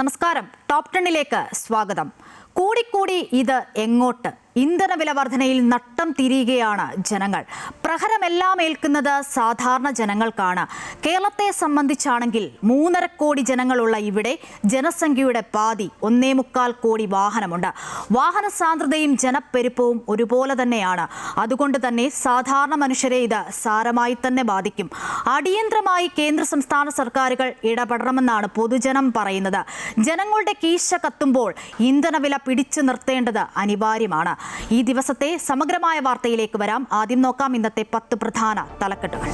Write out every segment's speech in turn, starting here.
നമസ്കാരം. ടോപ് 10ലേക്ക് സ്വാഗതം. കൂടിക്കൂടി ഇത് എങ്ങോട്ട്? ഇന്ധനവില വർധനയിൽ നട്ടം തിരിയുകയാണ് ജനങ്ങൾ. പ്രഹരമെല്ലാം ഏൽക്കുന്നത് സാധാരണ ജനങ്ങൾക്കാണ്. കേരളത്തെ സംബന്ധിച്ചാണെങ്കിൽ 3.5 കോടി ജനങ്ങളുള്ള ഇവിടെ ജനസംഖ്യയുടെ പാതി 1.25 കോടി വാഹനമുണ്ട്. വാഹന സാന്ദ്രതയും ജനപ്പെരുപ്പവും ഒരുപോലെ തന്നെയാണ്. അതുകൊണ്ട് തന്നെ സാധാരണ മനുഷ്യരെ ഇത് സാരമായി തന്നെ ബാധിക്കും. അടിയന്തരമായി കേന്ദ്ര സംസ്ഥാന സർക്കാരുകൾ ഇടപെടണമെന്നാണ് പൊതുജനം പറയുന്നത്. ജനങ്ങളുടെ കീശ കത്തുമ്പോൾ ഇന്ധനവില പിടിച്ചു നിർത്തേണ്ടത് അനിവാര്യമാണ്. ഈ ദിവസത്തെ സമഗ്രമായ വാർത്തയിലേക്ക് വരാം. ആദ്യം നോക്കാം ഇന്നത്തെ 10 പ്രധാന തലക്കെട്ടുകൾ.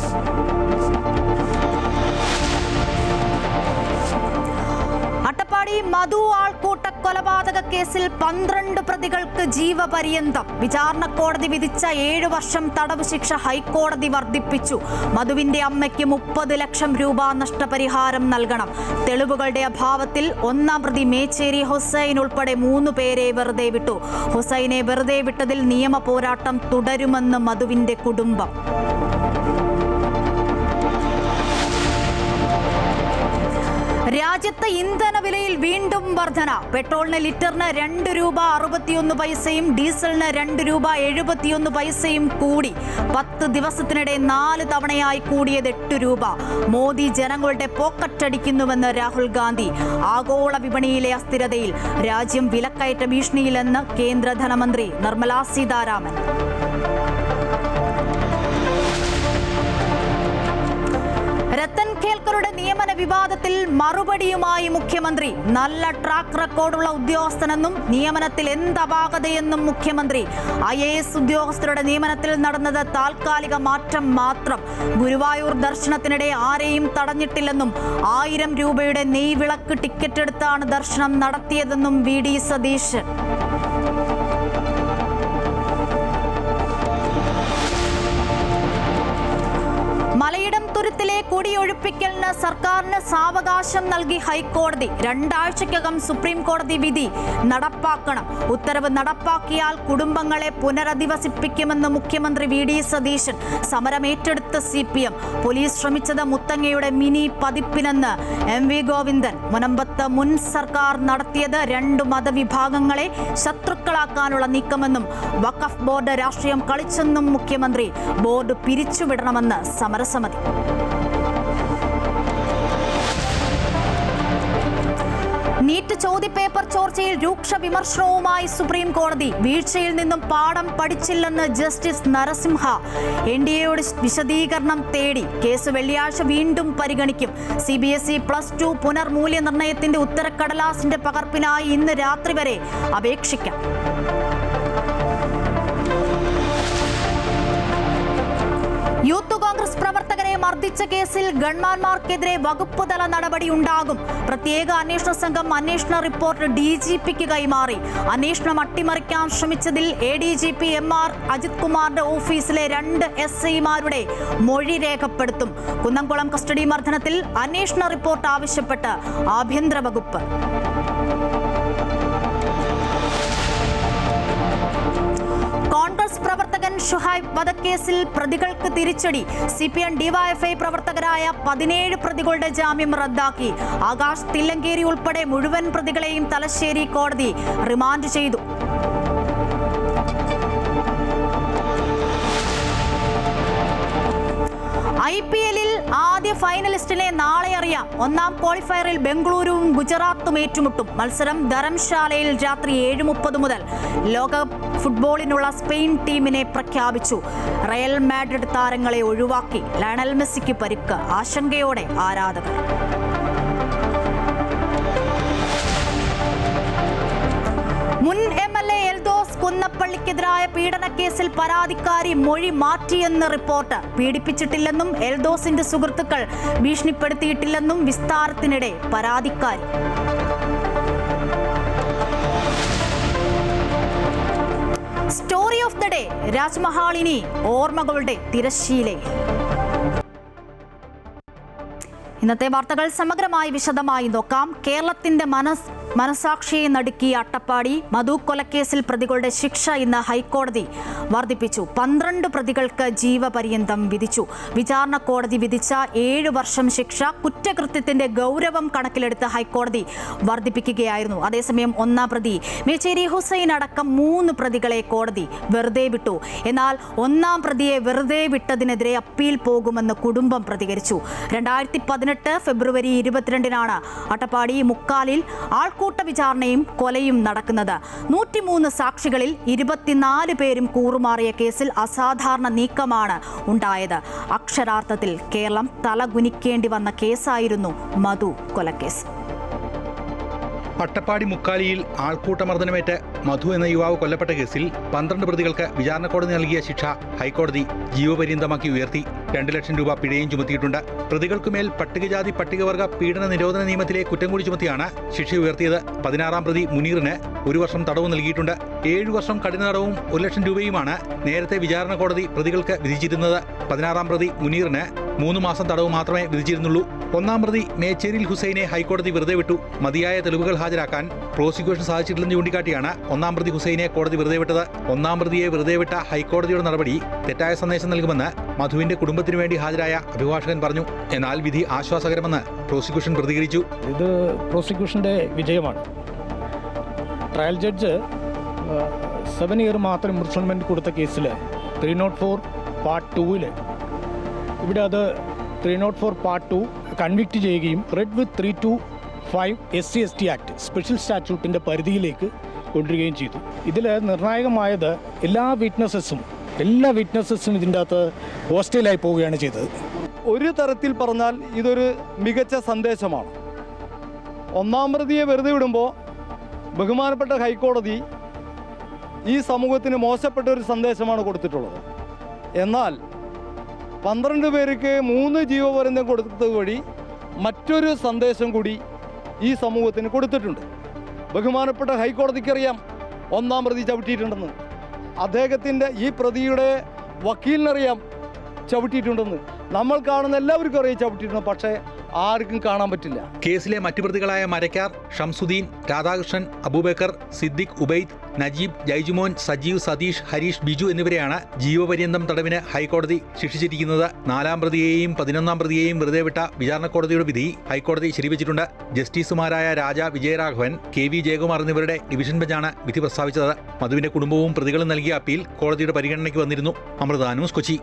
അട്ടപ്പാടി മധു ആൾക്കൂട്ട കൊലപാതക കേസിൽ 12 പ്രതികൾക്ക് ജീവപര്യന്തം. വിചാരണ കോടതി വിധിച്ച 7 വർഷം തടവ് ശിക്ഷ ഹൈക്കോടതി വർദ്ധിപ്പിച്ചു. മധുവിന്റെ അമ്മയ്ക്ക് 30 ലക്ഷം രൂപ നഷ്ടപരിഹാരം നൽകണം. തെളിവുകളുടെ അഭാവത്തിൽ 1-ാം പ്രതി മേച്ചേരി ഹുസൈൻ ഉൾപ്പെടെ 3 പേരെ വെറുതെ വിട്ടു. ഹുസൈനെ വെറുതെ വിട്ടതിൽ നിയമ പോരാട്ടം തുടരുമെന്ന് മധുവിന്റെ കുടുംബം. രാജ്യത്ത് ഇന്ധനവിലയിൽ വീണ്ടും വർധന. പെട്രോളിന് ലിറ്ററിന് 2 രൂപ 61 പൈസയും ഡീസലിന് 2 രൂപ 71 പൈസയും കൂടി. 10 ദിവസത്തിനിടെ 4 തവണയായി കൂടിയത് 8 രൂപ. മോദി ജനങ്ങളുടെ പോക്കറ്റടിക്കുന്നുവെന്ന് രാഹുൽ ഗാന്ധി. ആഗോള വിപണിയിലെ അസ്ഥിരതയിൽ രാജ്യം വിലക്കയറ്റ ഭീഷണിയിലെന്ന് കേന്ദ്ര ധനമന്ത്രി നിർമ്മലാ സീതാരാമൻ. രത്തൻ കേൽക്കറുടെ നിയമന വിവാദത്തിൽ മറുപടിയുമായി മുഖ്യമന്ത്രി. നല്ല ട്രാക്ക് റെക്കോർഡുള്ള ഉദ്യോഗസ്ഥനെന്നും നിയമനത്തിൽ എന്ത് അപാകതയെന്നും മുഖ്യമന്ത്രി. IAS ഉദ്യോഗസ്ഥരുടെ നിയമനത്തിൽ നടന്നത് താൽക്കാലിക മാറ്റം മാത്രം. ഗുരുവായൂർ ദർശനത്തിനിടെ ആരെയും തടഞ്ഞിട്ടില്ലെന്നും 1000 രൂപയുടെ നെയ്വിളക്ക് ടിക്കറ്റ് എടുത്താണ് ദർശനം നടത്തിയതെന്നും VD സതീശൻ. മലയിടം തുരുത്തിലെ കുടിയൊഴിപ്പിക്കലിന് സർക്കാരിന് സാവകാശം നൽകി ഹൈക്കോടതി. 2 ആഴ്ചയ്ക്കകം സുപ്രീം കോടതി വിധി നടപ്പാക്കണം. ഉത്തരവ് നടപ്പാക്കിയാൽ കുടുംബങ്ങളെ പുനരധിവസിപ്പിക്കുമെന്ന് മുഖ്യമന്ത്രി VD സതീശൻ. സമരമേറ്റെടുത്ത CPM. പോലീസ് ശ്രമിച്ചത് മുത്തങ്ങയുടെ മിനി പതിപ്പിനെന്ന് MV ഗോവിന്ദൻ. മുനമ്പത്ത് മുൻ സർക്കാർ നടത്തിയത് 2 മതവിഭാഗങ്ങളെ ശത്രുക്കളാക്കാനുള്ള നീക്കമെന്നും വഖഫ് ബോർഡ് രാഷ്ട്രീയം കളിച്ചെന്നും മുഖ്യമന്ത്രി. ബോർഡ് പിരിച്ചുവിടണമെന്ന് സമരസമിതി. നീറ്റ് ചോദ്യപേപ്പർ ചോർച്ചയിൽ രൂക്ഷ വിമർശനവുമായി സുപ്രീം കോടതി. വീഴ്ചയിൽ നിന്നും പാഠം പഠിച്ചില്ലെന്ന് ജസ്റ്റിസ് നരസിംഹ. NDAയോട് വിശദീകരണം തേടി. കേസ് വെള്ളിയാഴ്ച വീണ്ടും പരിഗണിക്കും. CBSE +2 പുനർമൂല്യനിർണ്ണയത്തിന്റെ ഉത്തരക്കടലാസിന്റെ പകർപ്പിനായി ഇന്ന് രാത്രി വരെ അപേക്ഷിക്കാം. യൂത്ത് കോൺഗ്രസ് പ്രവർത്തകരെ മർദ്ദിച്ച കേസിൽ ഗൺമാന്മാർക്കെതിരെ വകുപ്പ് തല നടപടി ഉണ്ടാകും. പ്രത്യേക അന്വേഷണ സംഘം അന്വേഷണ റിപ്പോർട്ട് DGPക്ക് കൈമാറി. അന്വേഷണം അട്ടിമറിക്കാൻ ശ്രമിച്ചതിൽ ADGP MR അജിത് കുമാറിന്റെ ഓഫീസിലെ 2 SIമാരുടെ മൊഴി രേഖപ്പെടുത്തും. കുന്നംകുളം കസ്റ്റഡി മർദ്ദനത്തിൽ അന്വേഷണ റിപ്പോർട്ട് ആവശ്യപ്പെട്ട് ആഭ്യന്തര വകുപ്പ്. കോൺഗ്രസ് പ്രവർത്തകൻ ഷുഹൈബ് വധക്കേസിൽ പ്രതികൾക്ക് തിരിച്ചടി. CPM DYFI പ്രവർത്തകരായ 17 പ്രതികളുടെ ജാമ്യം റദ്ദാക്കി. ആകാശ് തില്ലങ്കേരി ഉൾപ്പെടെ മുഴുവൻ പ്രതികളെയും തലശ്ശേരി കോടതി റിമാൻഡ് ചെയ്തു. IPLൽ ആദ്യ ഫൈനലിസ്റ്റിനെ നാളെ അറിയാം. 1-ാം ക്വാളിഫയറിൽ ബംഗളൂരുവും ഗുജറാത്തും ഏറ്റുമുട്ടും. മത്സരം ധരംശാലയിൽ രാത്രി 7:30 മുതൽ. ലോകകപ്പ് ഫുട്ബോളിനുള്ള സ്പെയിൻ ടീമിനെ പ്രഖ്യാപിച്ചു. റയൽ മാഡ്രിഡ് താരങ്ങളെ ഒഴിവാക്കി. ലയണൽ മെസ്സിക്ക് പരിക്ക്. ആശങ്കയോടെ ആരാധകർ. മുൻ MLA എൽദോസ് കുന്നപ്പള്ളിക്കെതിരായ പീഡനക്കേസിൽ പരാതിക്കാരി മൊഴി മാറ്റിയെന്ന് റിപ്പോർട്ട്. പീഡിപ്പിച്ചിട്ടില്ലെന്നും എൽദോസിന്റെ സുഹൃത്തുക്കൾ ഭീഷണിപ്പെടുത്തിയിട്ടില്ലെന്നും വിസ്താരത്തിനിടെ പരാതിക്കാരി. Story of the day. രാജ്മഹാളിനി ഓർമ്മകളുടെ തിരശ്ശീലയിൽ. ഇന്നത്തെ വാർത്തകൾ സമഗ്രമായി വിശദമായി നോക്കാം. കേരളത്തിന്റെ മനസാക്ഷിയെ നടുക്കിയ അട്ടപ്പാടി മധു കൊലക്കേസിൽ പ്രതികളുടെ ശിക്ഷ ഇന്ന് ഹൈക്കോടതി വർദ്ധിപ്പിച്ചു. 12 പ്രതികൾക്ക് ജീവപര്യന്തം വിധിച്ചു. വിചാരണ കോടതി വിധിച്ച 7 വർഷം ശിക്ഷ കുറ്റകൃത്യത്തിന്റെ ഗൗരവം കണക്കിലെടുത്ത് ഹൈക്കോടതി വർദ്ധിപ്പിക്കുകയായിരുന്നു. അതേസമയം ഒന്നാം പ്രതി മേച്ചേരി ഹുസൈൻ അടക്കം 3 പ്രതികളെ കോടതി വെറുതെ വിട്ടു. എന്നാൽ ഒന്നാം പ്രതിയെ വെറുതെ വിട്ടതിനെതിരെ അപ്പീൽ പോകുമെന്ന് കുടുംബം പ്രതികരിച്ചു. 2018 ഫെബ്രുവരി 22-നാണ് അട്ടപ്പാടി മുക്കാലിൽ ആൾക്കൂട്ട വിചാരണയും കൊലയും നടക്കുന്നത്. 103 സാക്ഷികളിൽ 24 പേരും കൂറുമാറിയ കേസിൽ അസാധാരണ നീക്കമാണ് ഉണ്ടായത്. അക്ഷരാർത്ഥത്തിൽ കേരളം തലകുനിക്കേണ്ടി വന്ന കേസായിരുന്നു മധു കൊലക്കേസ്. അട്ടപ്പാടി മുക്കാലിയിൽ ആൾക്കൂട്ടമർദ്ദനമേറ്റ് മധു എന്ന യുവാവ് കൊല്ലപ്പെട്ട കേസിൽ 12 പ്രതികൾക്ക് വിചാരണ കോടതി നൽകിയ ശിക്ഷ ഹൈക്കോടതി ജീവപര്യന്തമാക്കി ഉയർത്തി. 2 ലക്ഷം രൂപ പിഴയും ചുമത്തിയിട്ടുണ്ട്. പ്രതികൾക്കുമേൽ പട്ടികജാതി പട്ടികവർഗ പീഡന നിരോധന നിയമത്തിലെ കുറ്റം കൂടി ചുമത്തിയാണ് ശിക്ഷ ഉയർത്തിയത്. 16-ാം പ്രതി മുനീറിന് 1 വർഷം തടവ് നൽകിയിട്ടുണ്ട്. 7 വർഷം കഠിന തടവും 1 ലക്ഷം രൂപയുമാണ് നേരത്തെ വിചാരണ കോടതി പ്രതികൾക്ക് വിധിച്ചിരുന്നത്. 16-ാം പ്രതി മുനീറിന് 3 മാസം തടവ് മാത്രമേ വിധിച്ചിരുന്നുള്ളൂ. ഒന്നാം പ്രതി മേച്ചേരിൽ ഹുസൈനെ ഹൈക്കോടതി വെറുതെ വിട്ടു. മതിയായ തെളിവുകൾ ഹാജരാക്കാൻ പ്രോസിക്യൂഷൻ സാധിച്ചിട്ടില്ലെന്ന് ചൂണ്ടിക്കാട്ടിയാണ് ഒന്നാം പ്രതി ഹുസൈനെ കോടതി വെറുതെ വിട്ടത്. ഒന്നാം പ്രതിയെ വെറുതെ വിട്ട ഹൈക്കോടതിയുടെ നടപടി തെറ്റായ സന്ദേശം നൽകുമെന്ന് മധുവിന്റെ കുടുംബത്തിനു വേണ്ടി ഹാജരായ അഭിഭാഷകൻ പറഞ്ഞു. എന്നാൽ വിധി ആശ്വാസകരമെന്ന് പ്രോസിക്യൂഷൻ പ്രതികരിച്ചു. ഇത് പ്രോസിക്യൂഷന്റെ വിജയമാണ്. ട്രയൽ ജഡ്ജ് 7 ഇയർ മാത്രം ഇംപ്രിസൺമെന്റ് കൊടുത്ത കേസിൽ 304 പാർട്ട് 2-ൽ ഇവിടെ അത് 304 പാർട്ട് 2 കൺവിക്റ്റ് ചെയ്യുകയും read with 325 SC/ST act special സ്റ്റാറ്റ്യൂട്ടിൻ്റെ പരിധിയിലേക്ക് കൊണ്ടുവരികയും ചെയ്തു. ഇതിൽ നിർണായകമായത് എല്ലാ വിറ്റ്നസസും ഇതിൻ്റെ അകത്ത് ഹോസ്റ്റലായി പോവുകയാണ് ചെയ്തത്. ഒരു തരത്തിൽ പറഞ്ഞാൽ ഇതൊരു മികച്ച സന്ദേശമാണ്. ഒന്നാം പ്രതിയെ വെറുതെ വിടുമ്പോൾ ബഹുമാനപ്പെട്ട ഹൈക്കോടതി ഈ സമൂഹത്തിന് മോശപ്പെട്ട ഒരു സന്ദേശമാണ് കൊടുത്തിട്ടുള്ളത്. എന്നാൽ 12 പേർക്ക് 3 ജീവപര്യന്തം കൊടുത്തത് വഴി മറ്റൊരു സന്ദേശം കൂടി ഈ സമൂഹത്തിന് കൊടുത്തിട്ടുണ്ട്. ബഹുമാനപ്പെട്ട ഹൈക്കോടതിക്കറിയാം ഒന്നാം പ്രതി ചവിട്ടിയിട്ടുണ്ടെന്ന്. അദ്ദേഹത്തിൻ്റെ ഈ പ്രതിയുടെ വക്കീലിനറിയാം ചവിട്ടിയിട്ടുണ്ടെന്ന്. നമ്മൾ കാണുന്ന എല്ലാവർക്കും അറിയാം ചവിട്ടിയിട്ടുണ്ട്. പക്ഷേ ആർക്കും കാണാൻ പറ്റില്ല. കേസിലെ മറ്റു പ്രതികളായ മരക്കാർ, ഷംസുദ്ദീൻ, രാധാകൃഷ്ണൻ, അബൂബക്കർ, സിദ്ദിഖ്, ഉബൈദ്, നജീബ്, ജൈജുമോൻ, സജീവ്, സതീഷ്, ഹരീഷ്, ബിജു എന്നിവരെയാണ് ജീവപര്യന്തം തടവിന് ഹൈക്കോടതി ശിക്ഷിച്ചിരിക്കുന്നത്. 4-ാം പ്രതിയെയും 11-ാം പ്രതിയെയും വെറുതെ വിട്ട വിചാരണ കോടതിയുടെ വിധി ഹൈക്കോടതി ശരിവച്ചിട്ടുണ്ട്. ജസ്റ്റിസുമാരായ രാജ വിജയരാഘവൻ, KV ജയകുമാർ എന്നിവരുടെ ഡിവിഷൻ ബെഞ്ചാണ് വിധി പ്രസ്താവിച്ചത്. മധുവിന്റെ കുടുംബവും പ്രതികളും നൽകിയ അപ്പീൽ കോടതിയുടെ പരിഗണനയ്ക്ക് വന്നിരുന്നു. അമൃത ന്യൂസ്, കൊച്ചി.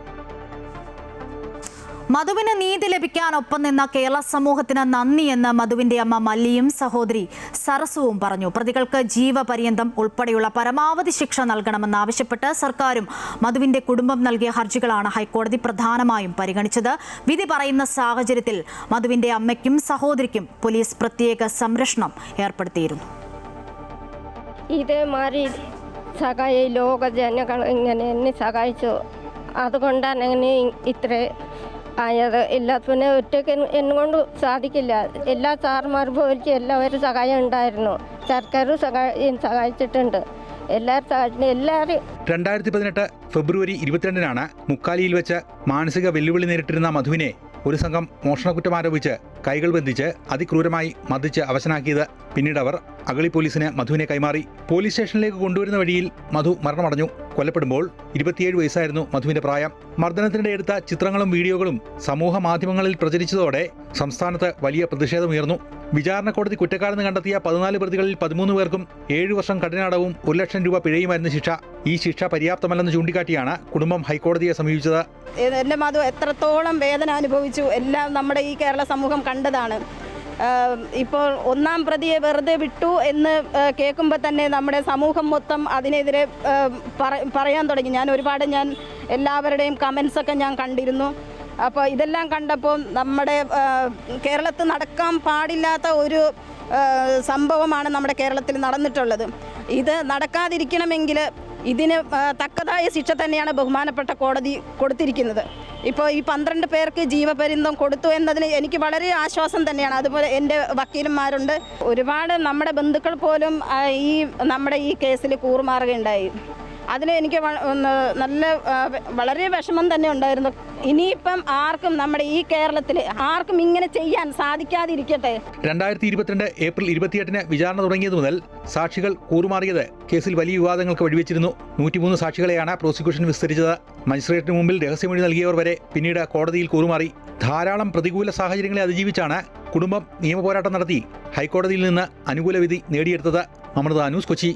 മധുവിന് നീതി ലഭിക്കാനൊപ്പം നിന്ന കേരള സമൂഹത്തിന് നന്ദിയെന്ന് മധുവിന്റെ അമ്മ മല്ലിയും സഹോദരി സരസുവും പറഞ്ഞു. പ്രതികൾക്ക് ജീവപര്യന്തം ഉൾപ്പെടെയുള്ള പരമാവധി ശിക്ഷ നൽകണമെന്നാവശ്യപ്പെട്ട് സർക്കാരും മധുവിന്റെ കുടുംബം നൽകിയ ഹർജികളാണ് ഹൈക്കോടതി പ്രധാനമായും പരിഗണിച്ചത്. വിധി പറയുന്ന സാഹചര്യത്തിൽ മധുവിന്റെ അമ്മയ്ക്കും സഹോദരിക്കും പോലീസ് പ്രത്യേക സംരക്ഷണം ഏർപ്പെടുത്തിയിരുന്നു. ഇതേമാതിരി ലോക ജനങ്ങൾ ഇങ്ങനെ എന്നെ സഹായിച്ചു. അതുകൊണ്ടാണ് അങ്ങനെ ഇത്ര ആയത്. പിന്നെ ഒറ്റയ്ക്ക് എന്നുകൊണ്ട് സാധിക്കില്ല. എല്ലാ സാറുമാരും പോയിട്ട് എല്ലാവരും സഹായം ഉണ്ടായിരുന്നു. സർക്കാർ സഹായിച്ചിട്ടുണ്ട്. എല്ലാവരും 2018 ഫെബ്രുവരി 22-നാണ് മുക്കാലിയിൽ വെച്ച് മാനസിക വെല്ലുവിളി നേരിട്ടിരുന്ന മധുവിനെ ഒരു സംഘം മോഷണക്കുറ്റം ആരോപിച്ച് കൈകൾ ബന്ധിച്ച് അതിക്രൂരമായി മർദ്ദിച്ച് അവശനാക്കിയത്. പിന്നീട് അവർ അഗളി പോലീസിന് മധുവിനെ കൈമാറി. പോലീസ് സ്റ്റേഷനിലേക്ക് കൊണ്ടുവരുന്ന വഴിയിൽ മധു മരണമടഞ്ഞു. കൊല്ലപ്പെടുമ്പോൾ 27 വയസ്സായിരുന്നു മധുവിന്റെ പ്രായം. മർദ്ദനത്തിനിടെ എടുത്ത ചിത്രങ്ങളും വീഡിയോകളും സമൂഹ മാധ്യമങ്ങളിൽ പ്രചരിച്ചതോടെ സംസ്ഥാനത്ത് വലിയ പ്രതിഷേധമുയർന്നു. വിചാരണ കോടതി കുറ്റക്കാരെന്ന് കണ്ടെത്തിയ 14 പ്രതികളിൽ 13 പേർക്കും 7 വർഷം കഠിനാടവും 1 ലക്ഷം രൂപ പിഴയുമായിരുന്നു ശിക്ഷ. ഈ ശിക്ഷ പര്യാപ്തമല്ലെന്ന് ചൂണ്ടിക്കാട്ടിയാണ് കുടുംബം ഹൈക്കോടതിയെ സമീപിച്ചത്. എൻ്റെ മധു എത്രത്തോളം വേദന അനുഭവിച്ചു എല്ലാം നമ്മുടെ ഈ കേരള സമൂഹം കണ്ടതാണ്. ഇപ്പോൾ ഒന്നാം പ്രതിയെ വെറുതെ വിട്ടു എന്ന് കേൾക്കുമ്പോൾ തന്നെ നമ്മുടെ സമൂഹം മൊത്തം അതിനെതിരെ പറയാൻ തുടങ്ങി. ഞാൻ എല്ലാവരുടെയും കമൻസൊക്കെ ഞാൻ കണ്ടിരുന്നു. അപ്പോൾ ഇതെല്ലാം കണ്ടപ്പോൾ നമ്മുടെ കേരളത്തിൽ നടക്കാൻ പാടില്ലാത്ത ഒരു സംഭവമാണ് നമ്മുടെ കേരളത്തിൽ നടന്നിട്ടുള്ളത്. ഇത് നടക്കാതിരിക്കണമെങ്കിൽ ഇതിന് തക്കതായ ശിക്ഷ തന്നെയാണ് ബഹുമാനപ്പെട്ട കോടതി കൊടുത്തിരിക്കുന്നത്. ഇപ്പോൾ ഈ 12 പേർക്ക് ജീവപര്യന്തം കൊടുത്തു എന്നതിന് എനിക്ക് വളരെ ആശ്വാസം തന്നെയാണ്. അതുപോലെ എൻ്റെ വക്കീലന്മാരുണ്ട്. ഒരുപാട് നമ്മുടെ ബന്ധുക്കൾ പോലും നമ്മുടെ ഈ കേസിൽ കൂറുമാറുകയുണ്ടായി. അതിൽ എനിക്ക് നല്ല വളരെ വിഷമം തന്നെ ഉണ്ടായിരുന്നു. ഇനിയിപ്പം ആർക്കും നമ്മുടെ ഈ കേരളത്തിൽ ആർക്കും ഇങ്ങനെ ചെയ്യാൻ സാധിക്കാതിരിക്കട്ടെ. 2022 ഏപ്രിൽ 28-ന് വിചാരണ തുടങ്ങിയത് മുതൽ സാക്ഷികൾ കൂറുമാറിയത് കേസിൽ വലിയ വിവാദങ്ങൾക്ക് വഴിവെച്ചിരുന്നു. 103 സാക്ഷികളെയാണ് പ്രോസിക്യൂഷൻ വിസ്തരിച്ചത്. മജിസ്ട്രേറ്റിന് മുമ്പിൽ രഹസ്യമൊഴി നൽകിയവർ വരെ പിന്നീട് കോടതിയിൽ കൂറുമാറി. ധാരാളം പ്രതികൂല സാഹചര്യങ്ങളെ അതിജീവിച്ചാണ് കുടുംബം നിയമപോരാട്ടം നടത്തി ഹൈക്കോടതിയിൽ നിന്ന് അനുകൂല വിധി നേടിയെടുത്തത്. അമൃത ന്യൂസ്, കൊച്ചി.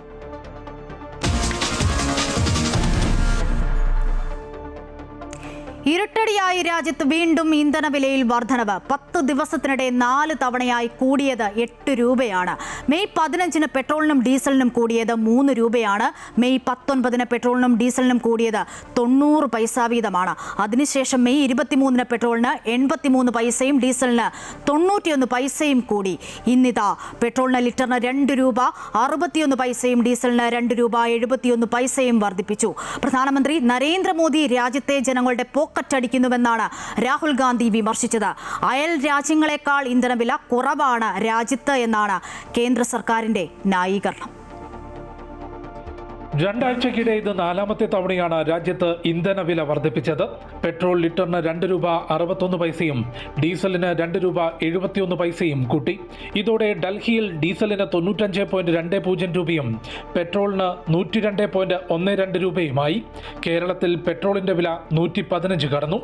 ഇരട്ടടിയായി രാജ്യത്ത് വീണ്ടും ഇന്ധനവിലയിൽ വർധനവ്. 10 ദിവസത്തിനിടെ 4 തവണയായി കൂടിയത് 8 രൂപയാണ്. മെയ് 15-ന് പെട്രോളിനും ഡീസലിനും കൂടിയത് 3 രൂപയാണ്. മെയ് 19-ന് പെട്രോളിനും ഡീസലിനും കൂടിയത് 90 പൈസ വീതമാണ്. അതിനുശേഷം മെയ് 23-ന് പെട്രോളിന് 83 പൈസയും ഡീസലിന് 91 പൈസയും കൂടി. ഇന്നിതാ പെട്രോളിന് ലിറ്ററിന് 2 രൂപ 61 പൈസയും ഡീസലിന് 2 രൂപ 71 പൈസയും വർദ്ധിപ്പിച്ചു. പ്രധാനമന്ത്രി നരേന്ദ്രമോദി രാജ്യത്തെ ജനങ്ങളുടെ ടിക്കുന്നുവെന്നാണ് രാഹുൽ ഗാന്ധി വിമർശിച്ചത്. അയൽ രാജ്യങ്ങളെക്കാൾ ഇന്ധനവില കുറവാണ് രാജ്യത്ത് എന്നാണ് കേന്ദ്ര സർക്കാരിന്റെ ന്യായീകരണം. രണ്ടാഴ്ചക്കിടെ ഇത് 4ാമത്തെ തവണയാണ് രാജ്യത്ത് ഇന്ധനവില വർദ്ധിപ്പിച്ചത്. പെട്രോൾ ലിറ്ററിന് 2 രൂപ 61 പൈസയും ഡീസലിന് 2 രൂപ 71 പൈസയും കൂട്ടി. ഇതോടെ ഡൽഹിയിൽ ഡീസലിന് 95.20 രൂപയും പെട്രോളിന് 102.12 രൂപയുമായി. കേരളത്തിൽ പെട്രോളിന്റെ വില 115 കടന്നു.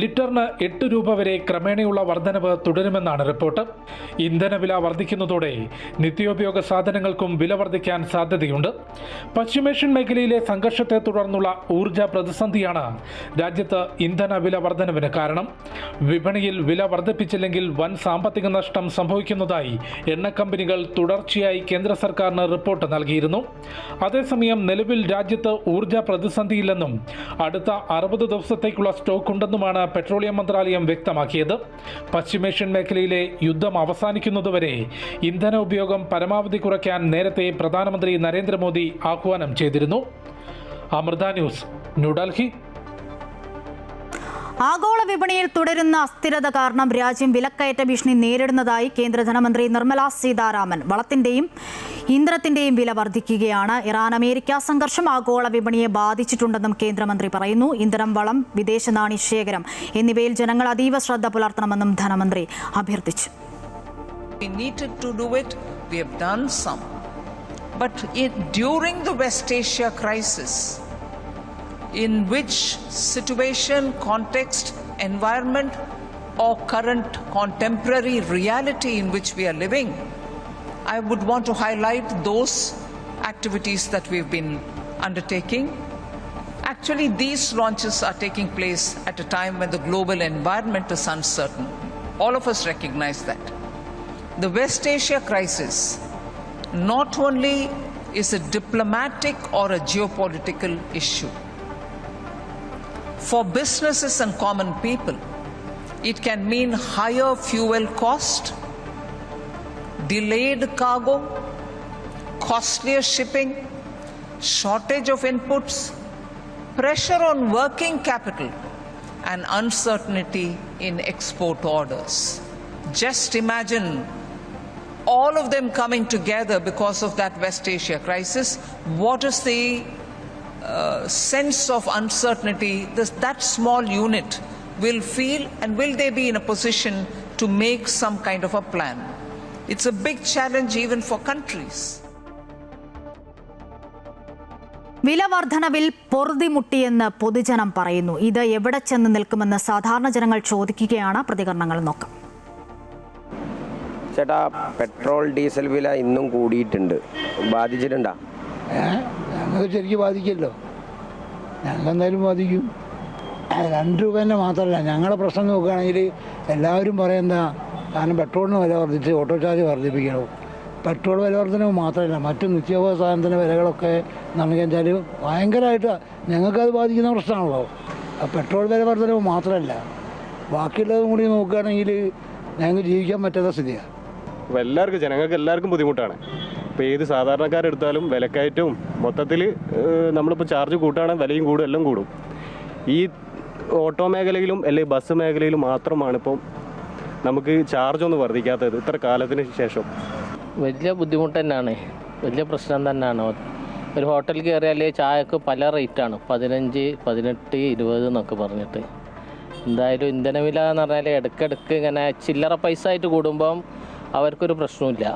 ലിറ്ററിന് 8 രൂപ വരെ ക്രമേണയുള്ള വർധനവ് തുടരുമെന്നാണ് റിപ്പോർട്ട്. ഇന്ധനവില വർദ്ധിക്കുന്നതോടെ നിത്യോപയോഗ സാധനങ്ങൾക്കും വില വർദ്ധിക്കാൻ സാധ്യതയുണ്ട്. പശ്ചിമേഷ്യൻ മേഖലയിലെ സംഘർഷത്തെ തുടർന്നുള്ള ഊർജ്ജ പ്രതിസന്ധിയാണ് രാജ്യത്ത് ഇന്ധന വില വർധനവിന് കാരണം. വിപണിയിൽ വില വർദ്ധിപ്പിച്ചില്ലെങ്കിൽ വൻ സാമ്പത്തിക നഷ്ടം സംഭവിക്കുന്നതായി എണ്ണക്കമ്പനികൾ തുടർച്ചയായി കേന്ദ്ര സർക്കാരിന് റിപ്പോർട്ട് നൽകിയിരുന്നു. അതേസമയം നിലവിൽ രാജ്യത്ത് ഊർജ്ജ പ്രതിസന്ധിയില്ലെന്നും അടുത്ത 60 ദിവസത്തേക്കുള്ള സ്റ്റോക്ക് ഉണ്ടെന്നുമാണ് പെട്രോളിയം മന്ത്രാലയം വ്യക്തമാക്കിയത്. പശ്ചിമേഷ്യൻ മേഖലയിലെ യുദ്ധം അവസാനിക്കുന്നതുവരെ ഇന്ധന ഉപയോഗം പരമാവധി കുറയ്ക്കാൻ നേരത്തെ പ്രധാനമന്ത്രി നരേന്ദ്രമോദി ആഹ്വാനം ചെയ്തിരുന്നു. അമൃത ന്യൂസ്, ന്യൂഡൽഹി. ആഗോള വിപണിയിൽ തുടരുന്ന അസ്ഥിരത കാരണം രാജ്യം വിലക്കയറ്റ ഭീഷണി നേരിടുന്നതായി കേന്ദ്ര ധനമന്ത്രി നിർമ്മല സീതാരാമൻ. വളത്തിന്റെയും ഇന്ധനത്തിന്റെയും വില വർദ്ധിക്കുകയാണ്. ഇറാൻ അമേരിക്ക സംഘർഷം ആഗോള വിപണിയെ ബാധിച്ചിട്ടുണ്ടെന്നും കേന്ദ്രമന്ത്രി പറയുന്നു. ഇന്ധനം, വളം, വിദേശ നാണ്യ ശേഖരം എന്നിവയിൽ ജനങ്ങൾ അതീവ ശ്രദ്ധ പുലർത്തണമെന്നും ധനമന്ത്രി അഭ്യർത്ഥിച്ചു. We needed to do it. We have done some. But during the West Asia crisis, in which situation, context, environment, or current contemporary reality in which we are living, I would want to highlight those activities that we've been undertaking. Actually, these launches are taking place at a time when the global environment is uncertain. All of us recognize that. The West Asia crisis not only is a diplomatic or a geopolitical issue. For businesses and common people, it can mean higher fuel cost, delayed cargo, costlier shipping, shortage of inputs, pressure on working capital, and uncertainty in export orders. Just imagine all of them coming together because of that West Asia crisis. What is the sense of uncertainty that small unit will feel, and will they be in a position to make some kind of a plan? It's a big challenge even for countries. വില വർധനവിൽ പൊറുതിമുട്ടിയെന്ന് പൊതുജനം പറയുന്നു. ഇത് എവിടെ ചെന്ന് നിൽക്കുമെന്ന് സാധാരണ ജനങ്ങൾ ചോദിക്കുകയാണ്. പ്രതികരണങ്ങൾ നോക്കാം. ചേട്ടാ, പെട്രോൾ ഡീസൽ വില ഇന്നും കൂടിയിട്ടുണ്ട്. ബാധിച്ചിട്ടുണ്ടോ? ഞങ്ങൾക്ക് ശരിക്കും ബാധിക്കുമല്ലോ. ഞങ്ങളെന്തായാലും ബാധിക്കും. 2 രൂപ തന്നെ മാത്രമല്ല, ഞങ്ങളുടെ പ്രശ്നം നോക്കുകയാണെങ്കിൽ എല്ലാവരും പറയുന്നതാ, കാരണം പെട്രോളിന് വില വർദ്ധിച്ച് ഓട്ടോ ചാർജ് വർദ്ധിപ്പിക്കണം. പെട്രോൾ വില വർധനവ് മാത്രമല്ല, മറ്റു നിത്യോപയോഗ സാധനത്തിൻ്റെ വിലകളൊക്കെ നമുക്ക് വെച്ചാൽ ഭയങ്കരമായിട്ട് ഞങ്ങൾക്കത് ബാധിക്കുന്ന പ്രശ്നമാണല്ലോ. പെട്രോൾ വില വർധനവ് മാത്രമല്ല, ബാക്കിയുള്ളതും കൂടി നോക്കുകയാണെങ്കിൽ ഞങ്ങൾക്ക് ജീവിക്കാൻ പറ്റാത്ത സ്ഥിതിയാണ്. അപ്പോൾ എല്ലാവർക്കും, ജനങ്ങൾക്ക് എല്ലാവർക്കും ബുദ്ധിമുട്ടാണ്. ഇപ്പോൾ ഏത് സാധാരണക്കാരെടുത്താലും വിലക്കയറ്റവും മൊത്തത്തിൽ നമ്മളിപ്പോൾ ചാർജ് കൂട്ടുകയാണെങ്കിൽ വിലയും കൂടും, എല്ലാം കൂടും. ഈ ഓട്ടോ മേഖലയിലും അല്ലെങ്കിൽ ബസ് മേഖലയിലും മാത്രമാണ് ഇപ്പം നമുക്ക് ചാർജൊന്നും വർദ്ധിക്കാത്തത് ഇത്ര കാലത്തിന് ശേഷം. വലിയ ബുദ്ധിമുട്ട് തന്നെയാണ്, വലിയ പ്രശ്നം തന്നെയാണ്. ഒരു ഹോട്ടലിൽ കയറിയാൽ ചായക്ക് പല റേറ്റാണ്, 15, 18, 20 എന്നൊക്കെ പറഞ്ഞിട്ട്. എന്തായാലും ഇന്ധനവില എന്ന് പറഞ്ഞാൽ ഇടയ്ക്കിടയ്ക്ക് ഇങ്ങനെ ചില്ലറ പൈസ ആയിട്ട് കൂടുമ്പം അവർക്കൊരു പ്രശ്നമില്ല.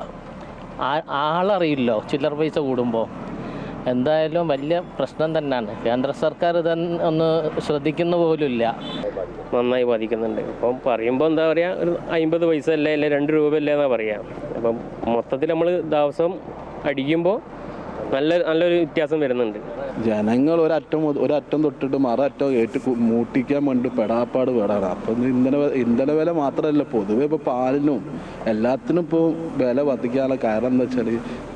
ആളറിയില്ലോ ചില്ലറ പൈസ കൂടുമ്പോൾ. എന്തായാലും വലിയ പ്രശ്നം തന്നെയാണ്. കേന്ദ്ര സർക്കാർ ഇതൊന്ന് ശ്രദ്ധിക്കുന്ന പോലുമില്ല. നന്നായി ബാധിക്കുന്നുണ്ട്. ഇപ്പം പറയുമ്പോൾ എന്താ പറയുക, ഒരു 50 പൈസ അല്ലേ, അല്ലെ 2 രൂപ അല്ലേ എന്നാ പറയാം. അപ്പം മൊത്തത്തിൽ നമ്മൾ ദിവസം അടിക്കുമ്പോൾ നല്ലൊരു വ്യത്യാസം വരുന്നുണ്ട്. ജനങ്ങൾ ഒരറ്റം തൊട്ടിട്ട് അറ്റം മൂട്ടിക്കാൻ വേണ്ടി പെടാപ്പാട് പെടാണ്. അപ്പം ഇന്ധന വില മാത്രമല്ല, പൊതുവെ ഇപ്പോൾ പാലിനും എല്ലാത്തിനും ഇപ്പോൾ വില വർദ്ധിക്കാനുള്ള കാരണം എന്താ വെച്ചാൽ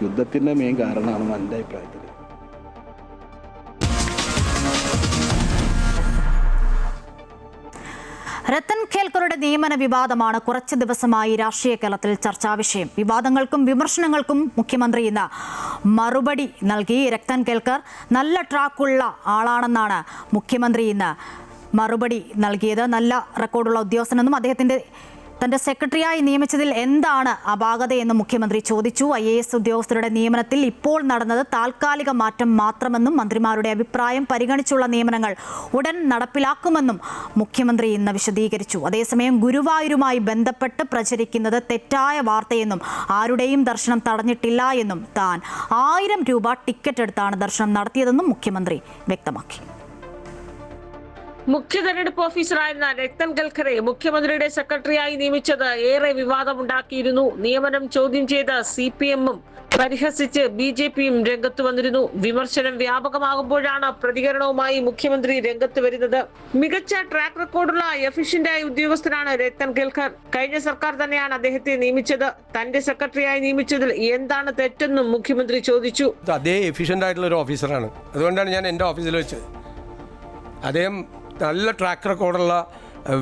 യുദ്ധത്തിൻ്റെ മെയിൻ കാരണമാണെന്ന് എൻ്റെ അഭിപ്രായത്തിൽ. രത്തൻ ഖേൽക്കറുടെ നിയമന വിവാദമാണ് കുറച്ച് ദിവസമായി രാഷ്ട്രീയ കേരളത്തിൽ ചർച്ചാ വിഷയം. വിവാദങ്ങൾക്കും വിമർശനങ്ങൾക്കും മുഖ്യമന്ത്രി ഇന്ന് മറുപടി നൽകി. രത്തൻ ഖേൽക്കർ നല്ല ട്രാക്കുള്ള ആളാണെന്നാണ് മുഖ്യമന്ത്രി ഇന്ന് മറുപടി നൽകിയത്. നല്ല റെക്കോർഡുള്ള ഉദ്യോഗസ്ഥനെന്നും തന്റെ സെക്രട്ടറിയായി നിയമിച്ചതിൽ എന്താണ് അപാകതയെന്നും മുഖ്യമന്ത്രി ചോദിച്ചു. IAS ഉദ്യോഗസ്ഥരുടെ നിയമനത്തിൽ ഇപ്പോൾ നടന്നത് താൽക്കാലിക മാറ്റം മാത്രമെന്നും മന്ത്രിമാരുടെ അഭിപ്രായം പരിഗണിച്ചുള്ള നിയമനങ്ങൾ ഉടൻ നടപ്പിലാക്കുമെന്നും മുഖ്യമന്ത്രി ഇന്ന് വിശദീകരിച്ചു. അതേസമയം ഗുരുവായൂരുമായി ബന്ധപ്പെട്ട് പ്രചരിക്കുന്നത് തെറ്റായ വാർത്തയെന്നും ആരുടെയും ദർശനം തടഞ്ഞിട്ടില്ല എന്നും താൻ 1000 രൂപ ടിക്കറ്റ് എടുത്താണ് ദർശനം നടത്തിയതെന്നും മുഖ്യമന്ത്രി വ്യക്തമാക്കി. മുഖ്യ തെരഞ്ഞെടുപ്പ് ഓഫീസറായിരുന്ന രത്തൻ ഖേൽക്കറെ മുഖ്യമന്ത്രിയുടെ സെക്രട്ടറിയായി നിയമിച്ചത് ഏറെ വിവാദമുണ്ടാക്കിയിരുന്നു. നിയമനം ചോദ്യം ചെയ്ത് CPM-ഉം പരിഹസിച്ച് BJP-യും രംഗത്ത് വന്നിരുന്നു. വിമർശനം വ്യാപകമാകുമ്പോഴാണ് പ്രതികരണവുമായി മുഖ്യമന്ത്രി രംഗത്ത് വരുന്നത്. മികച്ച ട്രാക്ക് റെക്കോർഡുള്ള എഫിഷ്യന്റായ ഉദ്യോഗസ്ഥനാണ് രത്തൻ ഖേൽക്കർ. കഴിഞ്ഞ സർക്കാർ തന്നെയാണ് അദ്ദേഹത്തെ നിയമിച്ചത്. തന്റെ സെക്രട്ടറിയായി നിയമിച്ചതിൽ എന്താണ് തെറ്റെന്നും മുഖ്യമന്ത്രി ചോദിച്ചു. അതേ എഫിഷ്യന്റ് ആയിട്ടുള്ള ഒരു ഓഫീസറാണ്, അതുകൊണ്ടാണ് ഞാൻ എൻ്റെ ഓഫീസിൽ വെച്ചത്. അദ്ദേഹം നല്ല ട്രാക്ക് റെക്കോർഡുള്ള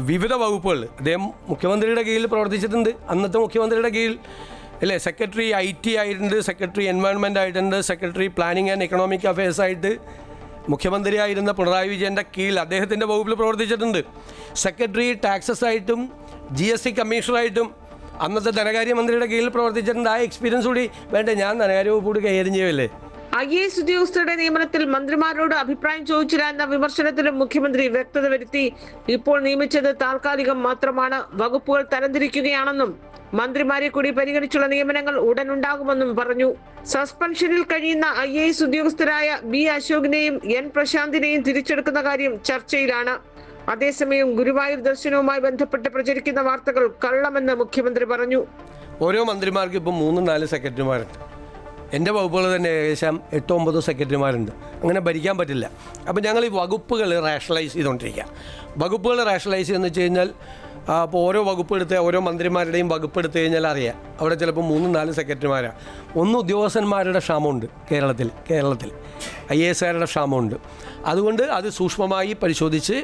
വിവിധ വകുപ്പുകൾ അദ്ദേഹം മുഖ്യമന്ത്രിയുടെ കീഴിൽ പ്രവർത്തിച്ചിട്ടുണ്ട്. അന്നത്തെ മുഖ്യമന്ത്രിയുടെ കീഴിൽ അല്ലേ, സെക്രട്ടറി IT ആയിട്ടുണ്ട്, സെക്രട്ടറി എൻവയോൺമെൻറ്റ് ആയിട്ടുണ്ട്, secretary planning and economic affairs ആയിട്ട് മുഖ്യമന്ത്രിയായിരുന്ന പിണറായി വിജയൻ്റെ കീഴിൽ അദ്ദേഹത്തിൻ്റെ വകുപ്പിൽ പ്രവർത്തിച്ചിട്ടുണ്ട്. സെക്രട്ടറി ടാക്സസ് ആയിട്ടും GST കമ്മീഷണറായിട്ടും അന്നത്തെ ധനകാര്യമന്ത്രിയുടെ കീഴിൽ പ്രവർത്തിച്ചിട്ടുണ്ട്. ആ എക്സ്പീരിയൻസ് കൂടി വേണ്ടേ, ഞാൻ ധനകാര്യ വകുപ്പ് കൂടി കൈകാര്യം ചെയ്യുമല്ലേ. IAS ഉദ്യോഗസ്ഥരുടെ നിയമനത്തിൽ മന്ത്രിമാരോട് അഭിപ്രായം ചോദിച്ചില്ല എന്ന വിമർശനത്തിലും മുഖ്യമന്ത്രി വ്യക്തത വരുത്തി. ഇപ്പോൾ നിയമിച്ചത് താൽക്കാലികം മാത്രമാണ്. വകുപ്പുകൾ തരംതിരിക്കുകയാണെന്നും മന്ത്രിമാരെ കൂടി പരിഗണിച്ചുള്ള നിയമനങ്ങൾ ഉടൻ ഉണ്ടാകുമെന്നും പറഞ്ഞു. സസ്പെൻഷനിൽ കഴിയുന്ന IAS ഉദ്യോഗസ്ഥരായ B. അശോകിനെയും N. പ്രശാന്തിനെയും തിരിച്ചെടുക്കുന്ന കാര്യം ചർച്ചയിലാണ്. അതേസമയം ഗുരുവായൂർ ദർശനവുമായി ബന്ധപ്പെട്ട് പ്രചരിക്കുന്ന വാർത്തകൾ കള്ളമെന്ന് മുഖ്യമന്ത്രി പറഞ്ഞു. ഓരോ മന്ത്രിമാർക്കും ഇപ്പോൾ 3-4 സെക്രട്ടറിമാരുണ്ട്. എൻ്റെ വകുപ്പുകൾ തന്നെ ഏകദേശം 8-9 സെക്രട്ടറിമാരുണ്ട്. അങ്ങനെ ഭരിക്കാൻ പറ്റില്ല. അപ്പോൾ ഞങ്ങൾ ഈ വകുപ്പുകൾ റാഷണലൈസ് ചെയ്തുകൊണ്ടിരിക്കുക. വകുപ്പുകൾ റാഷണലൈസ് ചെയ്യുന്നത് വെച്ച് കഴിഞ്ഞാൽ അപ്പോൾ ഓരോ വകുപ്പ് എടുത്ത് ഓരോ മന്ത്രിമാരുടെയും വകുപ്പ് എടുത്തു കഴിഞ്ഞാൽ അറിയാം അവിടെ ചിലപ്പോൾ 3-4 സെക്രട്ടറിമാരാണ്. ഉദ്യോഗസ്ഥന്മാരുടെ ക്ഷാമമുണ്ട് കേരളത്തിൽ IAS-കാരുടെ ക്ഷാമമുണ്ട്. അതുകൊണ്ട് അത് സൂക്ഷ്മമായി പരിശോധിച്ച്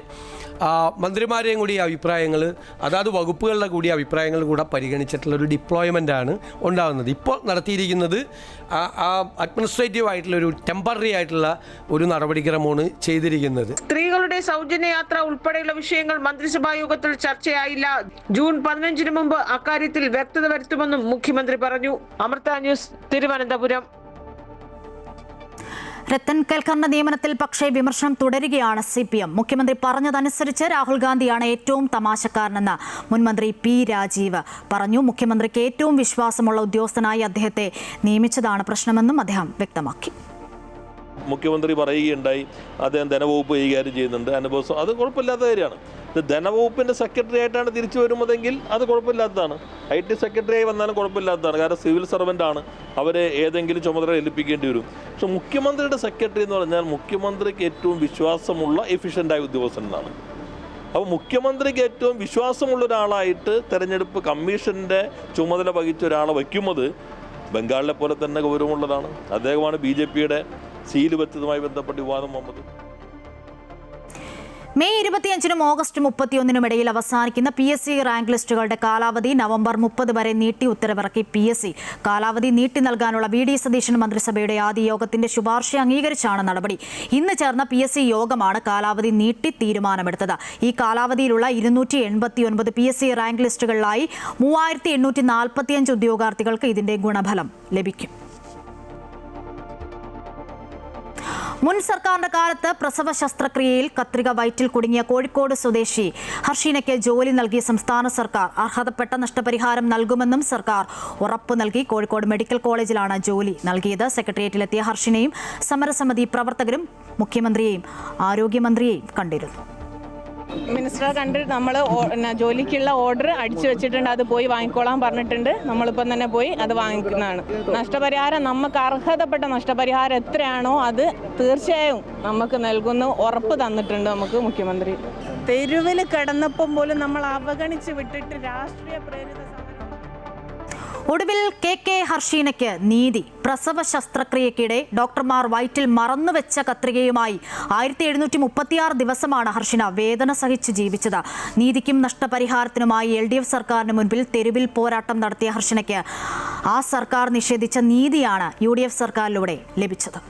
മന്ത്രിമാരെയും കൂടി അഭിപ്രായങ്ങൾ, അതാത് വകുപ്പുകളുടെ കൂടി അഭിപ്രായങ്ങൾ കൂടെ പരിഗണിച്ചിട്ടുള്ളൊരു ഡിപ്ലോയ്മെൻ്റാണ് ഉണ്ടാകുന്നത്. ഇപ്പോൾ നടത്തിയിരിക്കുന്നത് അഡ്മിനിസ്ട്രേറ്റീവ് ആയിട്ടുള്ളൊരു ടെമ്പററി ആയിട്ടുള്ള ഒരു നടപടിക്രമമാണ് ചെയ്തിരിക്കുന്നത്. സ്ത്രീകളുടെ സൗജന്യ യാത്ര ഉൾപ്പെടെയുള്ള വിഷയങ്ങൾ മന്ത്രിസഭാ യോഗത്തിൽ ചർച്ചയായില്ല. ജൂൺ 15-ന് മുമ്പ് അക്കാര്യത്തിൽ വ്യക്തത വരുത്തുമെന്നും മുഖ്യമന്ത്രി പറഞ്ഞു. അമൃത ന്യൂസ്, തിരുവനന്തപുരം. രത്തൻ ഖേൽക്കറിന്റെ നിയമനത്തിൽ പക്ഷേ വിമർശനം തുടരുകയാണ് CPM. മുഖ്യമന്ത്രി പറഞ്ഞതനുസരിച്ച് രാഹുൽ ഗാന്ധിയാണ് ഏറ്റവും തമാശക്കാരനെന്ന് മുൻമന്ത്രി P. രാജീവ് പറഞ്ഞു. മുഖ്യമന്ത്രിക്ക് ഏറ്റവും വിശ്വാസമുള്ള ഉദ്യോഗസ്ഥനായി അദ്ദേഹത്തെ നിയമിച്ചതാണ് പ്രശ്നമെന്നും അദ്ദേഹം വ്യക്തമാക്കി. മുഖ്യമന്ത്രി പറയുകയുണ്ടായി അദ്ദേഹം ധനവകുപ്പ് കൈകാര്യം ചെയ്യുന്നുണ്ട്, അനുഭവം, അത് കുഴപ്പമില്ലാത്ത കാര്യമാണ്. ഇത് ധനവകുപ്പിൻ്റെ സെക്രട്ടറി ആയിട്ടാണ് തിരിച്ചു വരുന്നതെങ്കിൽ അത് കുഴപ്പമില്ലാത്തതാണ്. IT സെക്രട്ടറിയായി വന്നാലും കുഴപ്പമില്ലാത്തതാണ്. കാരണം സിവിൽ സർവൻ്റാണ്, അവരെ ഏതെങ്കിലും ചുമതല ഏൽപ്പിക്കേണ്ടി വരും. പക്ഷെ മുഖ്യമന്ത്രിയുടെ സെക്രട്ടറി എന്ന് പറഞ്ഞാൽ മുഖ്യമന്ത്രിക്ക് ഏറ്റവും വിശ്വാസമുള്ള എഫിഷ്യൻ്റായ ഉദ്യോഗസ്ഥനാണ്. അപ്പോൾ മുഖ്യമന്ത്രിക്ക് ഏറ്റവും വിശ്വാസമുള്ള ഒരാളായിട്ട് തെരഞ്ഞെടുപ്പ് കമ്മീഷൻ്റെ ചുമതല വഹിച്ച ഒരാളെ വയ്ക്കുന്നത് ബംഗാളിലെ പോലെ തന്നെ ഗൗരവമുള്ളതാണ്. അദ്ദേഹമാണ് BJP-യുടെ സീല് വെച്ചതുമായി ബന്ധപ്പെട്ട് വിവാദം വന്നത്. മെയ് 25-നും ഓഗസ്റ്റ് 31-നും ഇടയിൽ അവസാനിക്കുന്ന PSC റാങ്ക് ലിസ്റ്റുകളുടെ കാലാവധി നവംബർ 30 വരെ നീട്ടി ഉത്തരവിറക്കി PSC. കാലാവധി നീട്ടി നൽകാനുള്ള VD സതീശൻ മന്ത്രിസഭയുടെ ആദ്യ യോഗത്തിന്റെ ശുപാർശ അംഗീകരിച്ചാണ് നടപടി. ഇന്ന് ചേർന്ന PSC യോഗമാണ് കാലാവധി നീട്ടി തീരുമാനമെടുത്തത്. ഈ കാലാവധിയിലുള്ള 289 PSC റാങ്ക് ലിസ്റ്റുകളിലായി 3845 ഉദ്യോഗാർത്ഥികൾക്ക് ഇതിന്റെ ഗുണഫലം ലഭിക്കും. മുൻ സർക്കാരിന്റെ കാലത്ത് പ്രസവ ശസ്ത്രക്രിയയിൽ കത്രിക വയറ്റിൽ കുടുങ്ങിയ കോഴിക്കോട് സ്വദേശി ഹർഷീനയ്ക്ക് ജോലി നൽകിയ സംസ്ഥാന സർക്കാർ അർഹതപ്പെട്ട നഷ്ടപരിഹാരം നൽകുമെന്നും സർക്കാർ ഉറപ്പു നൽകി. കോഴിക്കോട് മെഡിക്കൽ കോളേജിലാണ് ജോലി നൽകിയത്. സെക്രട്ടേറിയറ്റിലെത്തിയ ഹർഷീനയും സമരസമിതി പ്രവർത്തകരും മുഖ്യമന്ത്രിയെയും ആരോഗ്യമന്ത്രിയെയും കണ്ടിരുന്നു. മിനിസ്റ്ററെ കണ്ടിട്ട് നമ്മൾ ജോലിക്കുള്ള ഓർഡർ അടിച്ചു വെച്ചിട്ടുണ്ട്, അത് പോയി വാങ്ങിക്കോളാൻ പറഞ്ഞിട്ടുണ്ട്. നമ്മളിപ്പം തന്നെ പോയി അത് വാങ്ങിക്കുന്നതാണ്. നഷ്ടപരിഹാരം നമുക്ക് അർഹതപ്പെട്ട നഷ്ടപരിഹാരം എത്രയാണോ അത് തീർച്ചയായും നമുക്ക് നൽകുന്ന ഉറപ്പ് തന്നിട്ടുണ്ട് നമുക്ക് മുഖ്യമന്ത്രി. തെരുവിൽ കിടന്നപ്പം പോലും നമ്മൾ അവഗണിച്ച് വിട്ടിട്ട് രാഷ്ട്രീയ പ്രേരിത ഒടുവിൽ കെ ഹർഷീനയ്ക്ക് നീതി. പ്രസവ ശസ്ത്രക്രിയയ്ക്കിടെ ഡോക്ടർമാർ വയറ്റിൽ മറന്നുവെച്ച കത്രികയുമായി 1736 ദിവസമാണ് ഹർഷീന വേദന സഹിച്ച് ജീവിച്ചത്. നീതിക്കും നഷ്ടപരിഹാരത്തിനുമായി LDF സർക്കാരിന് മുൻപിൽ തെരുവിൽ പോരാട്ടം നടത്തിയ ഹർഷീനയ്ക്ക് ആ സർക്കാർ നിഷേധിച്ച നീതിയാണ് UDF സർക്കാരിലൂടെ ലഭിച്ചത്.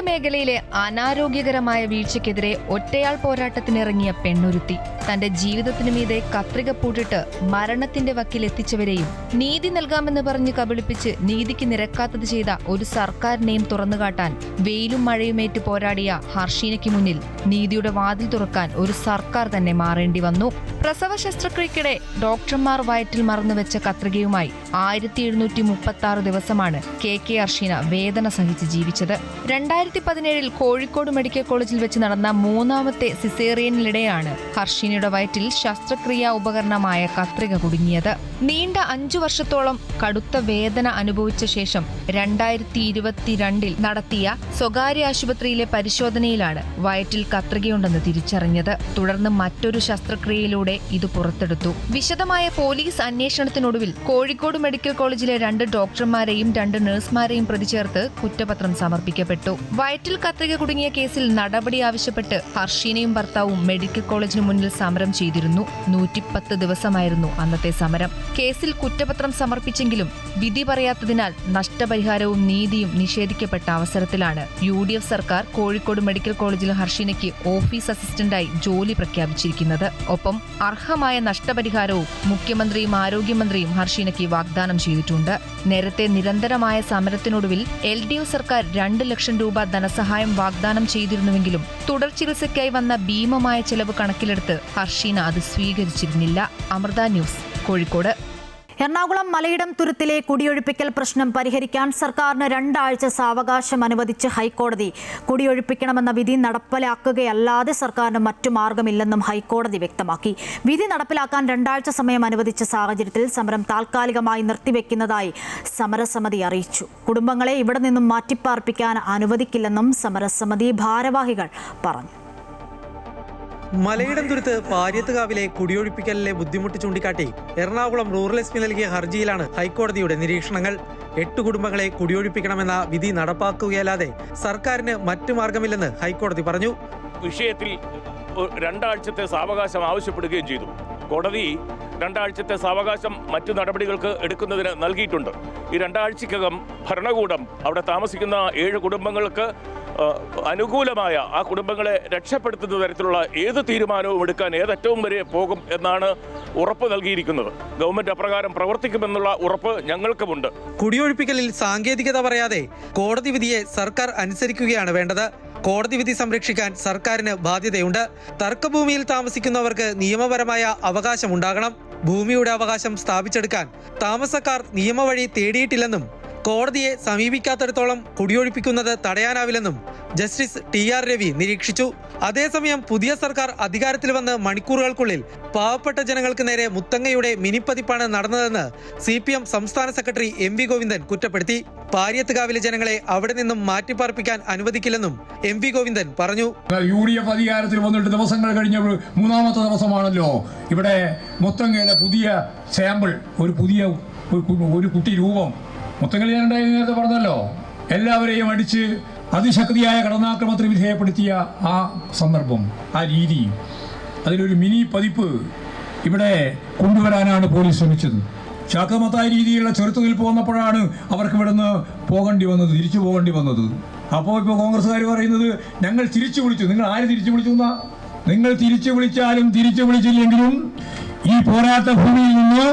മേഖലയിലെ അനാരോഗ്യകരമായ വീഴ്ചയ്ക്കെതിരെ ഒറ്റയാൾ പോരാട്ടത്തിനിറങ്ങിയ പെണ്ണൊരുത്തി തന്റെ ജീവിതത്തിനു മീതെ കത്രിക പൂട്ടിട്ട് മരണത്തിന്റെ വക്കിലെത്തിച്ചവരെയും നീതി നൽകാമെന്ന് പറഞ്ഞ് കബളിപ്പിച്ച് നീതിക്ക് നിരക്കാത്തത് ചെയ്ത ഒരു സർക്കാരിനെയും തുറന്നുകാട്ടാൻ വെയിലും മഴയുമേറ്റ് പോരാടിയ ഹർഷീനയ്ക്ക് മുന്നിൽ നീതിയുടെ വാതിൽ തുറക്കാൻ ഒരു സർക്കാർ തന്നെ മാറേണ്ടി വന്നു. പ്രസവ ശസ്ത്രക്രിയയ്ക്കിടെ ഡോക്ടർമാർ വയറ്റിൽ മറന്നുവെച്ച കത്രികയുമായി 1736 ദിവസമാണ് കെ ഹർഷീന വേദന സഹിച്ച് ജീവിച്ചത്. 2017 കോഴിക്കോട് മെഡിക്കൽ കോളേജിൽ വെച്ച് നടന്ന 3ാമത്തെ സിസേറിയനിലിടെയാണ് ഹർഷീനയുടെ വയറ്റിൽ ശസ്ത്രക്രിയാ ഉപകരണമായ കത്രിക കുടുങ്ങിയത്. നീണ്ട 5 വർഷത്തോളം കടുത്ത വേദന അനുഭവിച്ച ശേഷം 2022 നടത്തിയ സ്വകാര്യ ആശുപത്രിയിലെ പരിശോധനയിലാണ് വയറ്റിൽ കത്രികയുണ്ടെന്ന് തിരിച്ചറിഞ്ഞത്. തുടർന്ന് മറ്റൊരു ശസ്ത്രക്രിയയിലൂടെ ഇത് പുറത്തെടുത്തു. വിശദമായ പോലീസ് അന്വേഷണത്തിനൊടുവിൽ കോഴിക്കോട് മെഡിക്കൽ കോളേജിലെ 2 ഡോക്ടർമാരെയും 2 നഴ്സുമാരെയും പ്രതി ചേർത്ത് കുറ്റപത്രം സമർപ്പിക്കപ്പെട്ടു. വയറ്റിൽ കത്രിക കുടുങ്ങിയ കേസിൽ നടപടി ആവശ്യപ്പെട്ട് ഹർഷീനയും ഭർത്താവും മെഡിക്കൽ കോളേജിന് മുന്നിൽ സമരം ചെയ്തിരുന്നു. 110 ദിവസമായിരുന്നു അന്നത്തെ സമരം. കേസിൽ കുറ്റപത്രം സമർപ്പിച്ചെങ്കിലും വിധി പറയാത്തതിനാൽ നഷ്ടപരിഹാരവും നീതിയും നിഷേധിക്കപ്പെട്ട അവസരത്തിലാണ് UDF സർക്കാർ കോഴിക്കോട് മെഡിക്കൽ കോളേജിൽ ഹർഷീനയ്ക്ക് ഓഫീസ് അസിസ്റ്റന്റായി ജോലി പ്രഖ്യാപിച്ചിരിക്കുന്നത്. ഒപ്പം അർഹമായ നഷ്ടപരിഹാരവും മുഖ്യമന്ത്രിയും ആരോഗ്യമന്ത്രിയും ഹർഷീനയ്ക്ക് വാഗ്ദാനം ചെയ്തിട്ടുണ്ട്. നേരത്തെ നിരന്തരമായ സമരത്തിനൊടുവിൽ LDF സർക്കാർ 2 ലക്ഷം രൂപ ധനസഹായം വാഗ്ദാനം ചെയ്തിരുന്നുവെങ്കിലും തുടർ ചികിത്സയ്ക്കായി വന്ന ഭീമമായ ചെലവ് കണക്കിലെടുത്ത് ഹർഷീന അത് സ്വീകരിച്ചിരുന്നില്ല. അമൃത ന്യൂസ്, കോഴിക്കോട്. എറണാകുളം മലയിടം തുരുത്തിലെ കുടിയൊഴിപ്പിക്കൽ പ്രശ്നം പരിഹരിക്കാൻ സർക്കാരിന് 2 ആഴ്ച സാവകാശം അനുവദിച്ച് ഹൈക്കോടതി. കുടിയൊഴിപ്പിക്കണമെന്ന വിധി നടപ്പിലാക്കുകയല്ലാതെ സർക്കാരിന് മറ്റു മാർഗമില്ലെന്നും ഹൈക്കോടതി വ്യക്തമാക്കി. വിധി നടപ്പിലാക്കാൻ 2 ആഴ്ച സമയം അനുവദിച്ച സാഹചര്യത്തിൽ സമരം താൽക്കാലികമായി നിർത്തിവെക്കുന്നതായി സമരസമിതി അറിയിച്ചു. കുടുംബങ്ങളെ ഇവിടെ നിന്നും മാറ്റിപ്പാർപ്പിക്കാൻ അനുവദിക്കില്ലെന്നും സമരസമിതി ഭാരവാഹികൾ പറഞ്ഞു. മലയിടം തുരുത്ത് പാര്യത്തുകാവിലെ കുടിയൊഴിപ്പിക്കലിലെ ബുദ്ധിമുട്ട് ചൂണ്ടിക്കാട്ടി എറണാകുളം റൂറൽ SP നൽകിയ ഹർജിയിലാണ് ഹൈക്കോടതിയുടെ നിരീക്ഷണങ്ങൾ. 8 കുടുംബങ്ങളെ കുടിയൊഴിപ്പിക്കണമെന്ന വിധി നടപ്പാക്കുകയല്ലാതെ സർക്കാരിന് മറ്റു മാർഗമില്ലെന്ന് ഹൈക്കോടതി പറഞ്ഞു. വിഷയത്തിൽ 2 ആഴ്ചത്തെ സാവകാശം ആവശ്യപ്പെടുകയും ചെയ്തു. കോടതി 2 ആഴ്ചത്തെ സാവകാശം മറ്റു നടപടികൾക്ക് എടുക്കുന്നതിന് നൽകിയിട്ടുണ്ട്. ഈ 2 ആഴ്ചക്കകം ഭരണകൂടം അവിടെ താമസിക്കുന്ന 7 കുടുംബങ്ങൾക്ക് അനുകൂലമായ, ആ കുടുംബങ്ങളെ രക്ഷപ്പെടുത്തുന്ന തരത്തിലുള്ള ഏത് തീരുമാനവും എടുക്കാൻ ഏതറ്റവും വരെ പോകും എന്നാണ് ഉറപ്പ് നൽകിയിരിക്കുന്നത്. ഗവൺമെന്റ് അപ്രകാരം പ്രവർത്തിക്കുമെന്നുള്ള ഉറപ്പ് ഞങ്ങൾക്കുമുണ്ട്. കുടിയൊഴിപ്പിക്കലിൽ സാങ്കേതികത പറയാതെ കോടതി വിധിയെ സർക്കാർ അനുസരിക്കുകയാണ് വേണ്ടത്. കോടതി വിധി സംരക്ഷിക്കാൻ സർക്കാരിന് ബാധ്യതയുണ്ട്. തർക്കഭൂമിയിൽ താമസിക്കുന്നവർക്ക് നിയമപരമായ അവകാശമുണ്ടാകണം. ഭൂമിയുടെ അവകാശം സ്ഥാപിച്ചെടുക്കാൻ താമസക്കാർ നിയമവഴി തേടിയിട്ടില്ലെന്നും കോടതിയെ സമീപിക്കാത്തിടത്തോളം കുടിയൊഴിപ്പിക്കുന്നത് തടയാനാവില്ലെന്നും ജസ്റ്റിസ് TR രവി നിരീക്ഷിച്ചു. അതേസമയം പുതിയ സർക്കാർ അധികാരത്തിൽ വന്ന് മണിക്കൂറുകൾക്കുള്ളിൽ പാവപ്പെട്ട ജനങ്ങൾക്ക് നേരെ മുത്തങ്ങയുടെ മിനിപ്പതിപ്പാണ് നടന്നതെന്ന് CPM സംസ്ഥാന സെക്രട്ടറി MV ഗോവിന്ദൻ കുറ്റപ്പെടുത്തി. പാര്യത്തുകാവിലെ ജനങ്ങളെ അവിടെ നിന്നും മാറ്റിപ്പാർപ്പിക്കാൻ അനുവദിക്കില്ലെന്നും MV ഗോവിന്ദൻ പറഞ്ഞു. UDF അധികാരത്തിൽ വന്നിട്ട് ദിവസങ്ങൾ കഴിഞ്ഞ 3ാമത്തെ ദിവസമാണല്ലോ ഇവിടെ മുത്തങ്ങയുടെ പുതിയ സാമ്പിൾ, ഒരു കുട്ടി രൂപം മുത്തങ്ങയിൽ നേരത്തെ പറഞ്ഞല്ലോ, എല്ലാവരെയും അടിച്ച് അതിശക്തിയായ കടന്നാക്രമണത്തിന് വിധേയപ്പെടുത്തിയ ആ സന്ദർഭം, ആ രീതി, അതിലൊരു മിനി പതിപ്പ് ഇവിടെ കൊണ്ടുവരാനാണ് പോലീസ് ശ്രമിച്ചത്. ശാഖമത്തായ രീതിയിലുള്ള ചെറുത്തുനിൽപ്പ് വന്നപ്പോഴാണ് അവർക്ക് ഇവിടെ നിന്ന് തിരിച്ചു പോകേണ്ടി വന്നത്. അപ്പോൾ ഇപ്പോൾ കോൺഗ്രസ്സുകാർ പറയുന്നത് ഞങ്ങൾ തിരിച്ചു വിളിച്ചു. നിങ്ങൾ ആര് തിരിച്ചു വിളിച്ചു എന്നാ? നിങ്ങൾ തിരിച്ചു വിളിച്ചാലും തിരിച്ചു വിളിച്ചില്ലെങ്കിലും ഈ പോരാട്ട ഭൂമിയിൽ നിന്ന്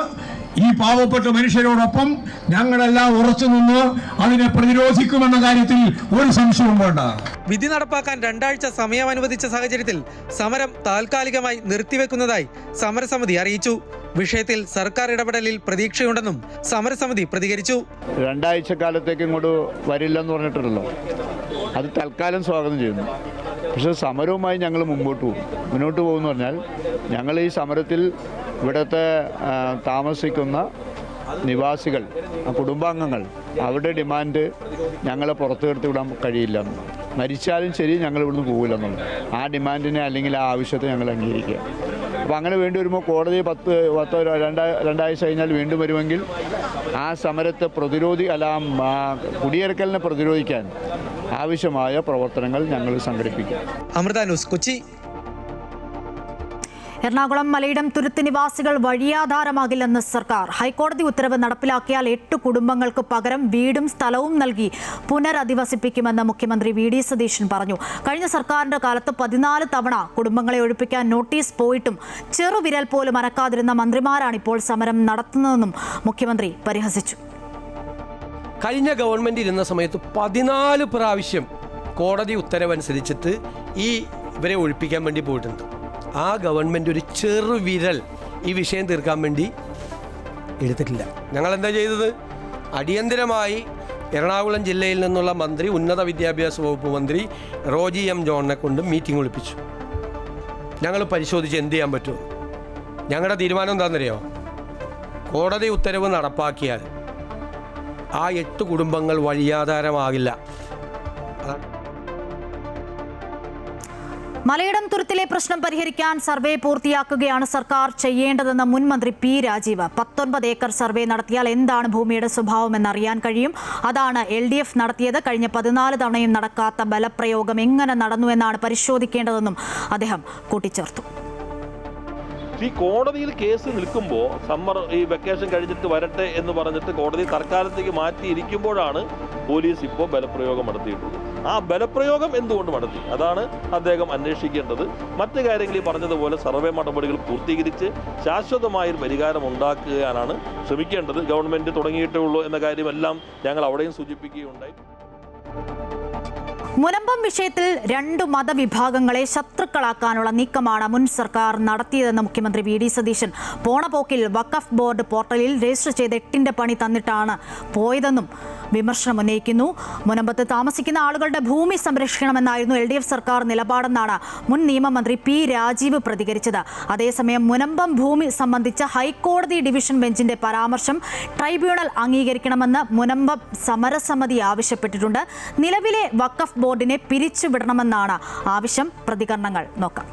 ഈ പാവപ്പെട്ട മനുഷ്യരോടൊപ്പം ഞങ്ങളെല്ലാം ഉറച്ചു നിന്ന് അതിനെ പ്രതിരോധിക്കുമെന്ന കാര്യത്തിൽ ഒരു സംശയവും വേണ്ട. വിധി നടപ്പാക്കാൻ 2 ആഴ്ച സമയം അനുവദിച്ച സാഹചര്യത്തിൽ സമരം താൽക്കാലികമായി നിർത്തിവെക്കുന്നതായി സമരസമിതി അറിയിച്ചു. വിഷയത്തിൽ സർക്കാർ ഇടപെടലിൽ പ്രതീക്ഷയുണ്ടെന്നും സമരസമിതി പ്രതികരിച്ചു. 2 ആഴ്ചക്കാലത്തേക്ക് ഇങ്ങോട്ട് വരില്ലെന്ന് പറഞ്ഞിട്ടുണ്ടല്ലോ, അത് തൽക്കാലം സ്വാഗതം ചെയ്യുന്നു. പക്ഷേ സമരവുമായി ഞങ്ങൾ മുന്നോട്ട് പോകുമെന്ന് പറഞ്ഞാൽ ഞങ്ങൾ ഈ സമരത്തിൽ ഇവിടുത്തെ താമസിക്കുന്ന നിവാസികൾ, കുടുംബാംഗങ്ങൾ, അവരുടെ ഡിമാൻഡ് ഞങ്ങളെ പുറത്തു കടത്തി വിടാൻ കഴിയില്ല. മരിച്ചാലും ശരി ഞങ്ങൾ ഇവിടുന്ന് പോകില്ലെന്നുള്ളത് ആ ഡിമാൻഡിനെ അല്ലെങ്കിൽ ആ ആവശ്യത്തെ ഞങ്ങൾ അംഗീകരിക്കുക. അപ്പോൾ അങ്ങനെ വേണ്ടി വരുമ്പോൾ കോടതി 2 ആഴ്ച കഴിഞ്ഞാൽ വീണ്ടും വരുമെങ്കിൽ ആ സമരത്തെ കുടിയേറക്കലിനെ പ്രതിരോധിക്കാൻ ആവശ്യമായ പ്രവർത്തനങ്ങൾ ഞങ്ങൾ സംഘടിപ്പിക്കും. അമൃത ന്യൂസ്, കൊച്ചി. എറണാകുളം മലയിടം തുരുത്ത് നിവാസികൾ വഴിയാധാരമാകില്ലെന്ന് സർക്കാർ. ഹൈക്കോടതി ഉത്തരവ് നടപ്പിലാക്കിയാൽ 8 കുടുംബങ്ങൾക്ക് പകരം വീടും സ്ഥലവും നൽകി പുനരധിവസിപ്പിക്കുമെന്ന് മുഖ്യമന്ത്രി വി.ഡി. സതീശൻ പറഞ്ഞു. കഴിഞ്ഞ സർക്കാരിന്റെ കാലത്ത് 14 തവണ കുടുംബങ്ങളെ ഒഴിപ്പിക്കാൻ നോട്ടീസ് പോയിട്ടും ചെറുവിരൽ പോലും അനക്കാതിരുന്ന മന്ത്രിമാരാണ് ഇപ്പോൾ സമരം നടത്തുന്നതെന്നും മുഖ്യമന്ത്രി പരിഹസിച്ചു. കഴിഞ്ഞ ഗവൺമെൻറ് ഇരുന്ന സമയത്ത് 14 പ്രാവശ്യം കോടതി ഉത്തരവനുസരിച്ചിട്ട് ഇവരെ ഒഴിപ്പിക്കാൻ വേണ്ടി പോയിട്ടുണ്ട്. ആ ഗവൺമെൻറ് ഒരു ചെറുവിരൽ ഈ വിഷയം തീർക്കാൻ വേണ്ടി എടുത്തിട്ടില്ല. ഞങ്ങൾ എന്താ ചെയ്തത്? അടിയന്തരമായി എറണാകുളം ജില്ലയിൽ നിന്നുള്ള മന്ത്രി, ഉന്നത വിദ്യാഭ്യാസ വകുപ്പ് മന്ത്രി റോജി എം ജോണിനെ കൊണ്ട് മീറ്റിംഗ് വിളിപ്പിച്ചു. ഞങ്ങൾ പരിശോധിച്ച് എന്ത് ചെയ്യാൻ പറ്റുമോ. ഞങ്ങളുടെ തീരുമാനം എന്താണെന്നറിയോ? കോടതി ഉത്തരവ് നടപ്പാക്കിയാൽ ആ 8 കുടുംബങ്ങൾ വഴിയാധാരമാകില്ല. മലയിടം തുരുത്തിലെ പ്രശ്നം പരിഹരിക്കാൻ സർവേ പൂർത്തിയാക്കുകയാണ് സർക്കാർ ചെയ്യേണ്ടതെന്ന് മുൻ മന്ത്രി പി രാജീവ്. 19 ഏക്കർ സർവേ നടത്തിയാൽ എന്താണ് ഭൂമിയുടെ സ്വഭാവം എന്നറിയാൻ കഴിയും. അതാണ് LDF നടത്തിയത്. കഴിഞ്ഞ 14 തവണയും നടക്കാത്ത ബലപ്രയോഗം എങ്ങനെ നടന്നുവെന്നാണ് പരിശോധിക്കേണ്ടതെന്നും അദ്ദേഹം കൂട്ടിച്ചേർത്തു. ഈ കോടതിയിൽ കേസ് നിൽക്കുമ്പോൾ ഈ വെക്കേഷൻ കഴിഞ്ഞിട്ട് വരട്ടെ എന്ന് പറഞ്ഞിട്ട് കോടതി തൽക്കാലത്തേക്ക് മാറ്റിയിരിക്കുമ്പോഴാണ് പോലീസ് ഇപ്പോൾ ബലപ്രയോഗം നടത്തിയിട്ടുള്ളത്. ആ ബലപ്രയോഗം എന്തുകൊണ്ട് നടത്തി? അതാണ് അദ്ദേഹം അന്വേഷിക്കേണ്ടത്. മറ്റു കാര്യങ്ങൾ ഈ പറഞ്ഞതുപോലെ സർവേ നടപടികൾ പൂർത്തീകരിച്ച് ശാശ്വതമായൊരു പരിഹാരം ഉണ്ടാക്കാനാണ് ശ്രമിക്കേണ്ടത്. ഗവൺമെൻറ് തുടങ്ങിയിട്ടേ ഉള്ളൂ എന്ന കാര്യമെല്ലാം ഞങ്ങൾ അവിടെയും സൂചിപ്പിക്കുകയുണ്ടായി. മുനമ്പം വിഷയത്തിൽ 2 മതവിഭാഗങ്ങളെ ശത്രുക്കളാക്കാനുള്ള നീക്കമാണ് മുൻ സർക്കാർ നടത്തിയതെന്ന് മുഖ്യമന്ത്രി വി.ഡി. സതീശൻ. പോണപോക്കിൽ വഖഫ് ബോർഡ് പോർട്ടലിൽ രജിസ്റ്റർ ചെയ്ത് 8ന്റെ പണി തന്നിട്ടാണ് പോയതെന്നും വിമർശനം ഉന്നയിക്കുന്നു. മുനമ്പത്ത് താമസിക്കുന്ന ആളുകളുടെ ഭൂമി സംരക്ഷിക്കണമെന്നായിരുന്നു LDF സർക്കാർ നിലപാടെന്നാണ് മുൻ നിയമമന്ത്രി പി രാജീവ് പ്രതികരിച്ചത്. അതേസമയം മുനമ്പം ഭൂമി സംബന്ധിച്ച ഹൈക്കോടതി ഡിവിഷൻ ബെഞ്ചിന്റെ പരാമർശം ട്രൈബ്യൂണൽ അംഗീകരിക്കണമെന്ന് മുനമ്പം സമരസമിതി ആവശ്യപ്പെട്ടിട്ടുണ്ട്. നിലവിലെ വഖഫ് ബോർഡിനെ പിരിച്ചുവിടണമെന്നാണ് ആവശ്യം. പ്രതികരണങ്ങൾ നോക്കാം.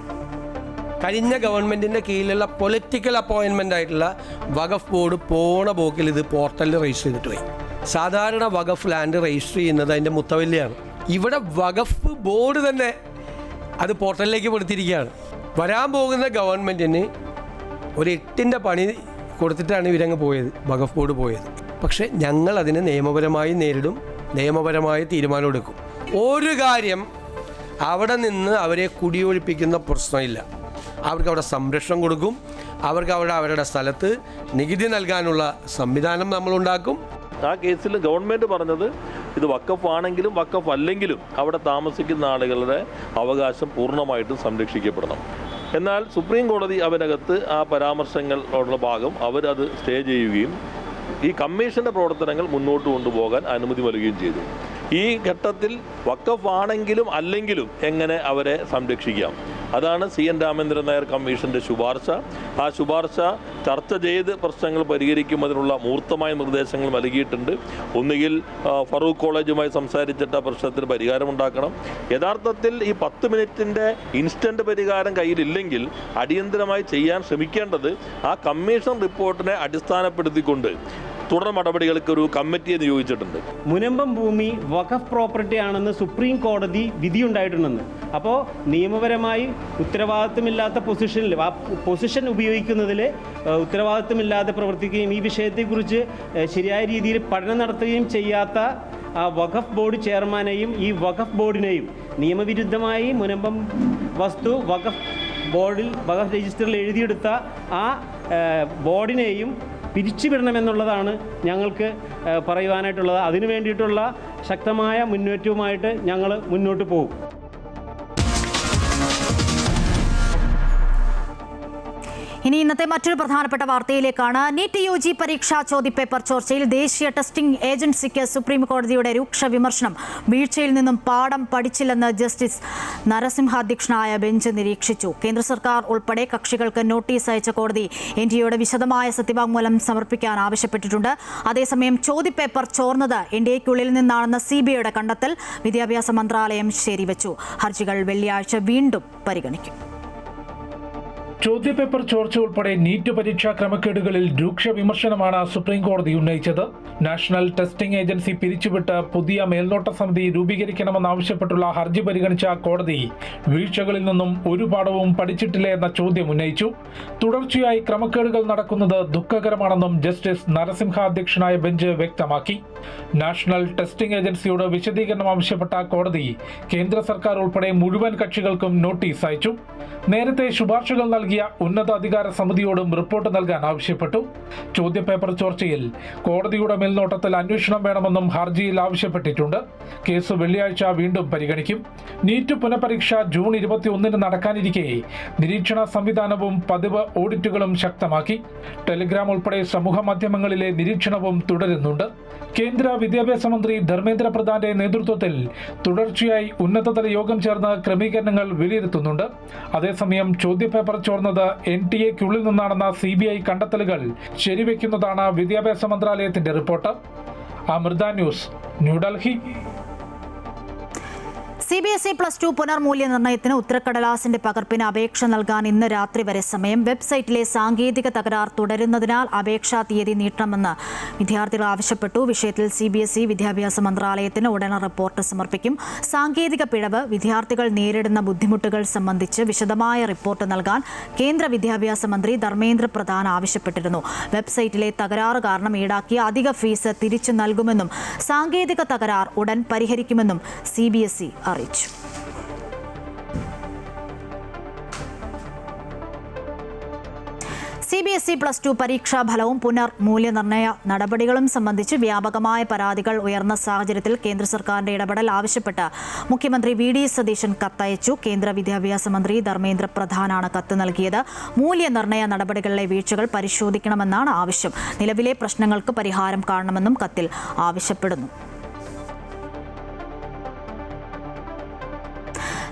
കഴിഞ്ഞ ഗവൺമെൻറ്റിൻ്റെ കീഴിലുള്ള പൊളിറ്റിക്കൽ അപ്പോയിൻമെൻ്റ് ആയിട്ടുള്ള വഖഫ് ബോർഡ് പോണ പോക്കിൽ ഇത് പോർട്ടലിൽ രജിസ്റ്റർ ചെയ്തിട്ട് പോയി. സാധാരണ വഖഫ് ലാൻഡ് രജിസ്റ്റർ ചെയ്യുന്നത് അതിൻ്റെ മുത്തവല്ലിയാണ്. ഇവിടെ വഖഫ് ബോർഡ് തന്നെ അത് പോർട്ടലിലേക്ക് പെടുത്തിയിരിക്കുകയാണ്. വരാൻ പോകുന്ന ഗവൺമെൻറ്റിന് ഒരു 8ൻ്റെ പണി കൊടുത്തിട്ടാണ് ഇവരങ്ങ് പോയത്, വഖഫ് ബോർഡ് പോയത്. പക്ഷേ ഞങ്ങൾ അതിനെ നിയമപരമായി നേരിടും, നിയമപരമായ തീരുമാനമെടുക്കും. ഒരു കാര്യം, അവിടെ നിന്ന് അവരെ കുടിയൊഴിപ്പിക്കുന്ന പ്രശ്നമില്ല. അവർക്ക് അവിടെ സംരക്ഷണം കൊടുക്കും. അവർക്ക് അവരുടെ സ്ഥലത്ത് നികുതി നൽകാനുള്ള സംവിധാനം നമ്മളുണ്ടാക്കും. ആ കേസിൽ ഗവൺമെൻറ് പറഞ്ഞത് ഇത് വഖഫ് ആണെങ്കിലും വഖഫ് അല്ലെങ്കിലും അവിടെ താമസിക്കുന്ന ആളുകളുടെ അവകാശം പൂർണ്ണമായിട്ടും സംരക്ഷിക്കപ്പെടണം. എന്നാൽ സുപ്രീം കോടതി അതിനകത്ത് ആ പരാമർശങ്ങളുള്ള ഭാഗം അവരത് സ്റ്റേ ചെയ്യുകയും ഈ കമ്മീഷൻ്റെ പ്രവർത്തനങ്ങൾ മുന്നോട്ട് കൊണ്ടുപോകാൻ അനുമതി നൽകുകയും ചെയ്തു. ഈ ഘട്ടത്തിൽ വഖഫ് ആണെങ്കിലും അല്ലെങ്കിലും എങ്ങനെ അവരെ സംരക്ഷിക്കാം, അതാണ് CN രാമേന്ദ്രൻ നായർ കമ്മീഷൻ്റെ ശുപാർശ. ആ ശുപാർശ ചർച്ച ചെയ്ത് പ്രശ്നങ്ങൾ പരിഹരിക്കുന്നതിനുള്ള മൂർത്തമായ നിർദ്ദേശങ്ങൾ നൽകിയിട്ടുണ്ട്. ഒന്നുകിൽ ഫറൂഖ് കോളേജുമായി സംസാരിച്ചിട്ട് ആ പ്രശ്നത്തിന് പരിഹാരമുണ്ടാക്കണം. യഥാർത്ഥത്തിൽ ഈ 10 മിനിറ്റിൻ്റെ ഇൻസ്റ്റൻറ്റ് പരിഹാരം കയ്യിലില്ലെങ്കിൽ അടിയന്തരമായി ചെയ്യാൻ ശ്രമിക്കേണ്ടത് ആ കമ്മീഷൻ റിപ്പോർട്ടിനെ അടിസ്ഥാനപ്പെടുത്തിക്കൊണ്ട് തുടർ നടപടികൾക്ക് ഒരു കമ്മിറ്റിയെ നിയോഗിച്ചിട്ടുണ്ട്. മുനമ്പം ഭൂമി വഖഫ് പ്രോപ്പർട്ടി ആണെന്ന് സുപ്രീം കോടതി വിധിയുണ്ടായിട്ടുണ്ടെന്ന്. അപ്പോൾ നിയമപരമായി ഉത്തരവാദിത്തമില്ലാത്ത പൊസിഷൻ ഉപയോഗിക്കുന്നതിൽ ഉത്തരവാദിത്തമില്ലാതെ പ്രവർത്തിക്കുകയും ഈ വിഷയത്തെക്കുറിച്ച് ശരിയായ രീതിയിൽ പഠനം നടത്തുകയും ചെയ്യാത്ത വഖഫ് ബോർഡ് ചെയർമാനെയും ഈ വഖഫ് ബോർഡിനെയും നിയമവിരുദ്ധമായി മുനമ്പം വസ്തു വഖഫ് ബോർഡിൽ വഖഫ് രജിസ്റ്ററിൽ എഴുതിയെടുത്ത ആ ബോർഡിനെയും പിരിച്ചുവിടണമെന്നുള്ളതാണ് ഞങ്ങൾക്ക് പറയുവാനായിട്ടുള്ളത്. അതിനു വേണ്ടിയിട്ടുള്ള ശക്തമായ മുന്നേറ്റവുമായിട്ട് ഞങ്ങൾ മുന്നോട്ട് പോകും. ഇനി ഇന്നത്തെ മറ്റൊരു പ്രധാനപ്പെട്ട വാർത്തയിലേക്കാണ്. നീറ്റ് UG പരീക്ഷാ ചോദ്യപേപ്പർ ചോർച്ചയിൽ ദേശീയ ടെസ്റ്റിംഗ് ഏജൻസിക്ക് സുപ്രീം കോടതിയുടെ രൂക്ഷ വിമർശനം. വീഴ്ചയിൽ നിന്നും പാഠം പഠിച്ചില്ലെന്ന് ജസ്റ്റിസ് നരസിംഹ അധ്യക്ഷനായ ബെഞ്ച് നിരീക്ഷിച്ചു. കേന്ദ്ര സർക്കാർ ഉൾപ്പെടെ കക്ഷികൾക്ക് നോട്ടീസ് അയച്ച കോടതി NDAയുടെ വിശദമായ സത്യവാങ്മൂലം സമർപ്പിക്കാൻ ആവശ്യപ്പെട്ടിട്ടുണ്ട്. അതേസമയം ചോദ്യപേപ്പർ ചോർന്നത് NDAയ്ക്കുള്ളിൽ നിന്നാണെന്ന CBIയുടെ കണ്ടെത്തൽ വിദ്യാഭ്യാസ മന്ത്രാലയം ശരിവച്ചു. ഹർജികൾ വെള്ളിയാഴ്ച വീണ്ടും പരിഗണിക്കും. ചോദ്യപേപ്പർ ചോർച്ച ഉൾപ്പെടെ നീറ്റ് പരീക്ഷാ ക്രമക്കേടുകളിൽ രൂക്ഷ വിമർശനമാണ് സുപ്രീം കോടതി ഉന്നയിച്ചത്. നാഷണൽ ടെസ്റ്റിംഗ് ഏജൻസി പിരിച്ചുവിട്ട് പുതിയ മേൽനോട്ട സമിതി രൂപീകരിക്കണമെന്നാവശ്യപ്പെട്ടുള്ള ഹർജി പരിഗണിച്ച കോടതി വീഴ്ചകളിൽ നിന്നും ഒരു പാഠവും പഠിച്ചിട്ടില്ല എന്ന ചോദ്യം ഉന്നയിച്ചു. തുടർച്ചയായി ക്രമക്കേടുകൾ നടക്കുന്നത് ദുഃഖകരമാണെന്നും ജസ്റ്റിസ് നരസിംഹ അധ്യക്ഷനായ ബെഞ്ച് വ്യക്തമാക്കി. നാഷണൽ ടെസ്റ്റിംഗ് ഏജൻസിയോട് വിശദീകരണം ആവശ്യപ്പെട്ട കോടതി കേന്ദ്ര സർക്കാർ ഉൾപ്പെടെ മുഴുവൻ കക്ഷികൾക്കും നോട്ടീസ് അയച്ചു. നേരത്തെ ശുപാർശകൾ നൽകിയ ഉന്നതാധികാര സമിതിയോടും റിപ്പോർട്ട് നൽകാൻ ആവശ്യപ്പെട്ടു. ചോദ്യപേപ്പർ ചോർച്ചയിൽ കോടതിയുടെ മേൽനോട്ടത്തിൽ അന്വേഷണം വേണമെന്നും ഹർജിയിൽ ആവശ്യപ്പെട്ടിട്ടുണ്ട്. കേസ് വെള്ളിയാഴ്ച വീണ്ടും പരിഗണിക്കും. നീറ്റ് പുനഃപരീക്ഷ ജൂൺ 21 നടക്കാനിരിക്കെ നിരീക്ഷണ സംവിധാനവും പതിവ് ഓഡിറ്റുകളും ശക്തമാക്കി. ടെലിഗ്രാം ഉൾപ്പെടെ സമൂഹ മാധ്യമങ്ങളിലെ നിരീക്ഷണവും തുടരുന്നുണ്ട്. കേന്ദ്ര വിദ്യാഭ്യാസ മന്ത്രി ധർമ്മേന്ദ്ര പ്രധാന്റെ നേതൃത്വത്തിൽ തുടർച്ചയായി ഉന്നതതല യോഗം ചേർന്ന് ക്രമീകരണങ്ങൾ വിലയിരുത്തുന്നുണ്ട്. അതേസമയം ചോദ്യപേപ്പർ ചോർന്നത് NTA-ക്കുള്ളിൽ നിന്നാണെന്ന CBI കണ്ടെത്തലുകൾ ശരിവെക്കുന്നതാണ് വിദ്യാഭ്യാസ മന്ത്രാലയത്തിന്റെ report. Amrita news, New Delhi. CBSE +2 പുനർമൂല്യനിർണ്ണയത്തിന് ഉത്തരക്കടലാസിന്റെ പകർപ്പിന് അപേക്ഷ നൽകാൻ ഇന്ന് രാത്രി വരെ സമയം. വെബ്സൈറ്റിലെ സാങ്കേതിക തകരാർ തുടരുന്നതിനാൽ അപേക്ഷാ തീയതി നീട്ടണമെന്ന് വിദ്യാർത്ഥികൾ ആവശ്യപ്പെട്ടു. വിഷയത്തിൽ CBSE വിദ്യാഭ്യാസ മന്ത്രാലയത്തിന് ഉടൻ റിപ്പോർട്ട് സമർപ്പിക്കും. സാങ്കേതിക പിഴവ്, വിദ്യാർത്ഥികൾ നേരിടുന്ന ബുദ്ധിമുട്ടുകൾ സംബന്ധിച്ച് വിശദമായ റിപ്പോർട്ട് നൽകാൻ കേന്ദ്ര വിദ്യാഭ്യാസ മന്ത്രി ധർമ്മേന്ദ്ര പ്രധാൻ ആവശ്യപ്പെട്ടിരുന്നു. വെബ്സൈറ്റിലെ തകരാറ് കാരണം ഈടാക്കിയ അധിക ഫീസ് തിരിച്ചു നൽകുമെന്നും സാങ്കേതിക തകരാർ ഉടൻ പരിഹരിക്കുമെന്നും CBSE അറിയിച്ചു. CBSE +2 പരീക്ഷാ ഫലവും പുനർമൂല്യനിർണ്ണയ നടപടികളും സംബന്ധിച്ച് വ്യാപകമായ പരാതികൾ ഉയർന്ന സാഹചര്യത്തിൽ കേന്ദ്ര സർക്കാരിന്റെ ഇടപെടൽ ആവശ്യപ്പെട്ട് മുഖ്യമന്ത്രി VD സതീശൻ കത്തയച്ചു. കേന്ദ്ര വിദ്യാഭ്യാസ മന്ത്രി ധർമ്മേന്ദ്ര പ്രധാനാണ് കത്ത് നൽകിയത്. മൂല്യനിർണ്ണയ നടപടികളിലെ വീഴ്ചകൾ പരിശോധിക്കണമെന്നാണ് ആവശ്യം. നിലവിലെ പ്രശ്നങ്ങൾക്ക് പരിഹാരം കാണണമെന്നും കത്തിൽ ആവശ്യപ്പെടുന്നു.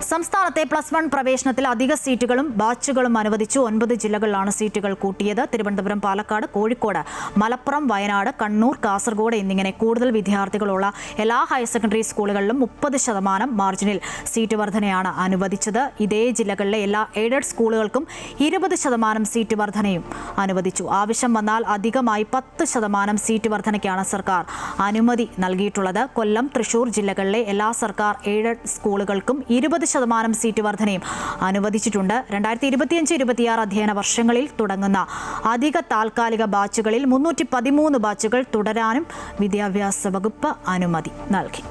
സംസ്ഥാനത്തെ +1 പ്രവേശനത്തിൽ അധിക സീറ്റുകളും ബാച്ചുകളും അനുവദിച്ചു. 9 ജില്ലകളിലാണ് സീറ്റുകൾ കൂട്ടിയത്. തിരുവനന്തപുരം, പാലക്കാട്, കോഴിക്കോട്, മലപ്പുറം, വയനാട്, കണ്ണൂർ, കാസർഗോഡ് എന്നിങ്ങനെ കൂടുതൽ വിദ്യാർത്ഥികളുള്ള എല്ലാ ഹയർ സെക്കൻഡറി സ്കൂളുകളിലും 30% മാർജിനിൽ സീറ്റ് വർധനയാണ് അനുവദിച്ചത്. ഇതേ ജില്ലകളിലെ എല്ലാ എയ്ഡഡ് സ്കൂളുകൾക്കും 20% സീറ്റ് വർധനയും അനുവദിച്ചു. ആവശ്യം വന്നാൽ അധികമായി 10% സീറ്റ് വർധനയ്ക്കാണ് സർക്കാർ അനുമതി നൽകിയിട്ടുള്ളത്. കൊല്ലം, തൃശൂർ ജില്ലകളിലെ എല്ലാ സർക്കാർ എയ്ഡഡ് സ്കൂളുകൾക്കും 20% സീറ്റ് വർധനയും അനുവദിച്ചിട്ടുണ്ട്. 2025-26 അധ്യയന വർഷങ്ങളിൽ തുടങ്ങുന്ന അധിക താൽക്കാലിക ബാച്ചുകളിൽ 313 ബാച്ചുകൾ തുടരാനും വിദ്യാഭ്യാസ വകുപ്പ് അനുമതി നൽകി.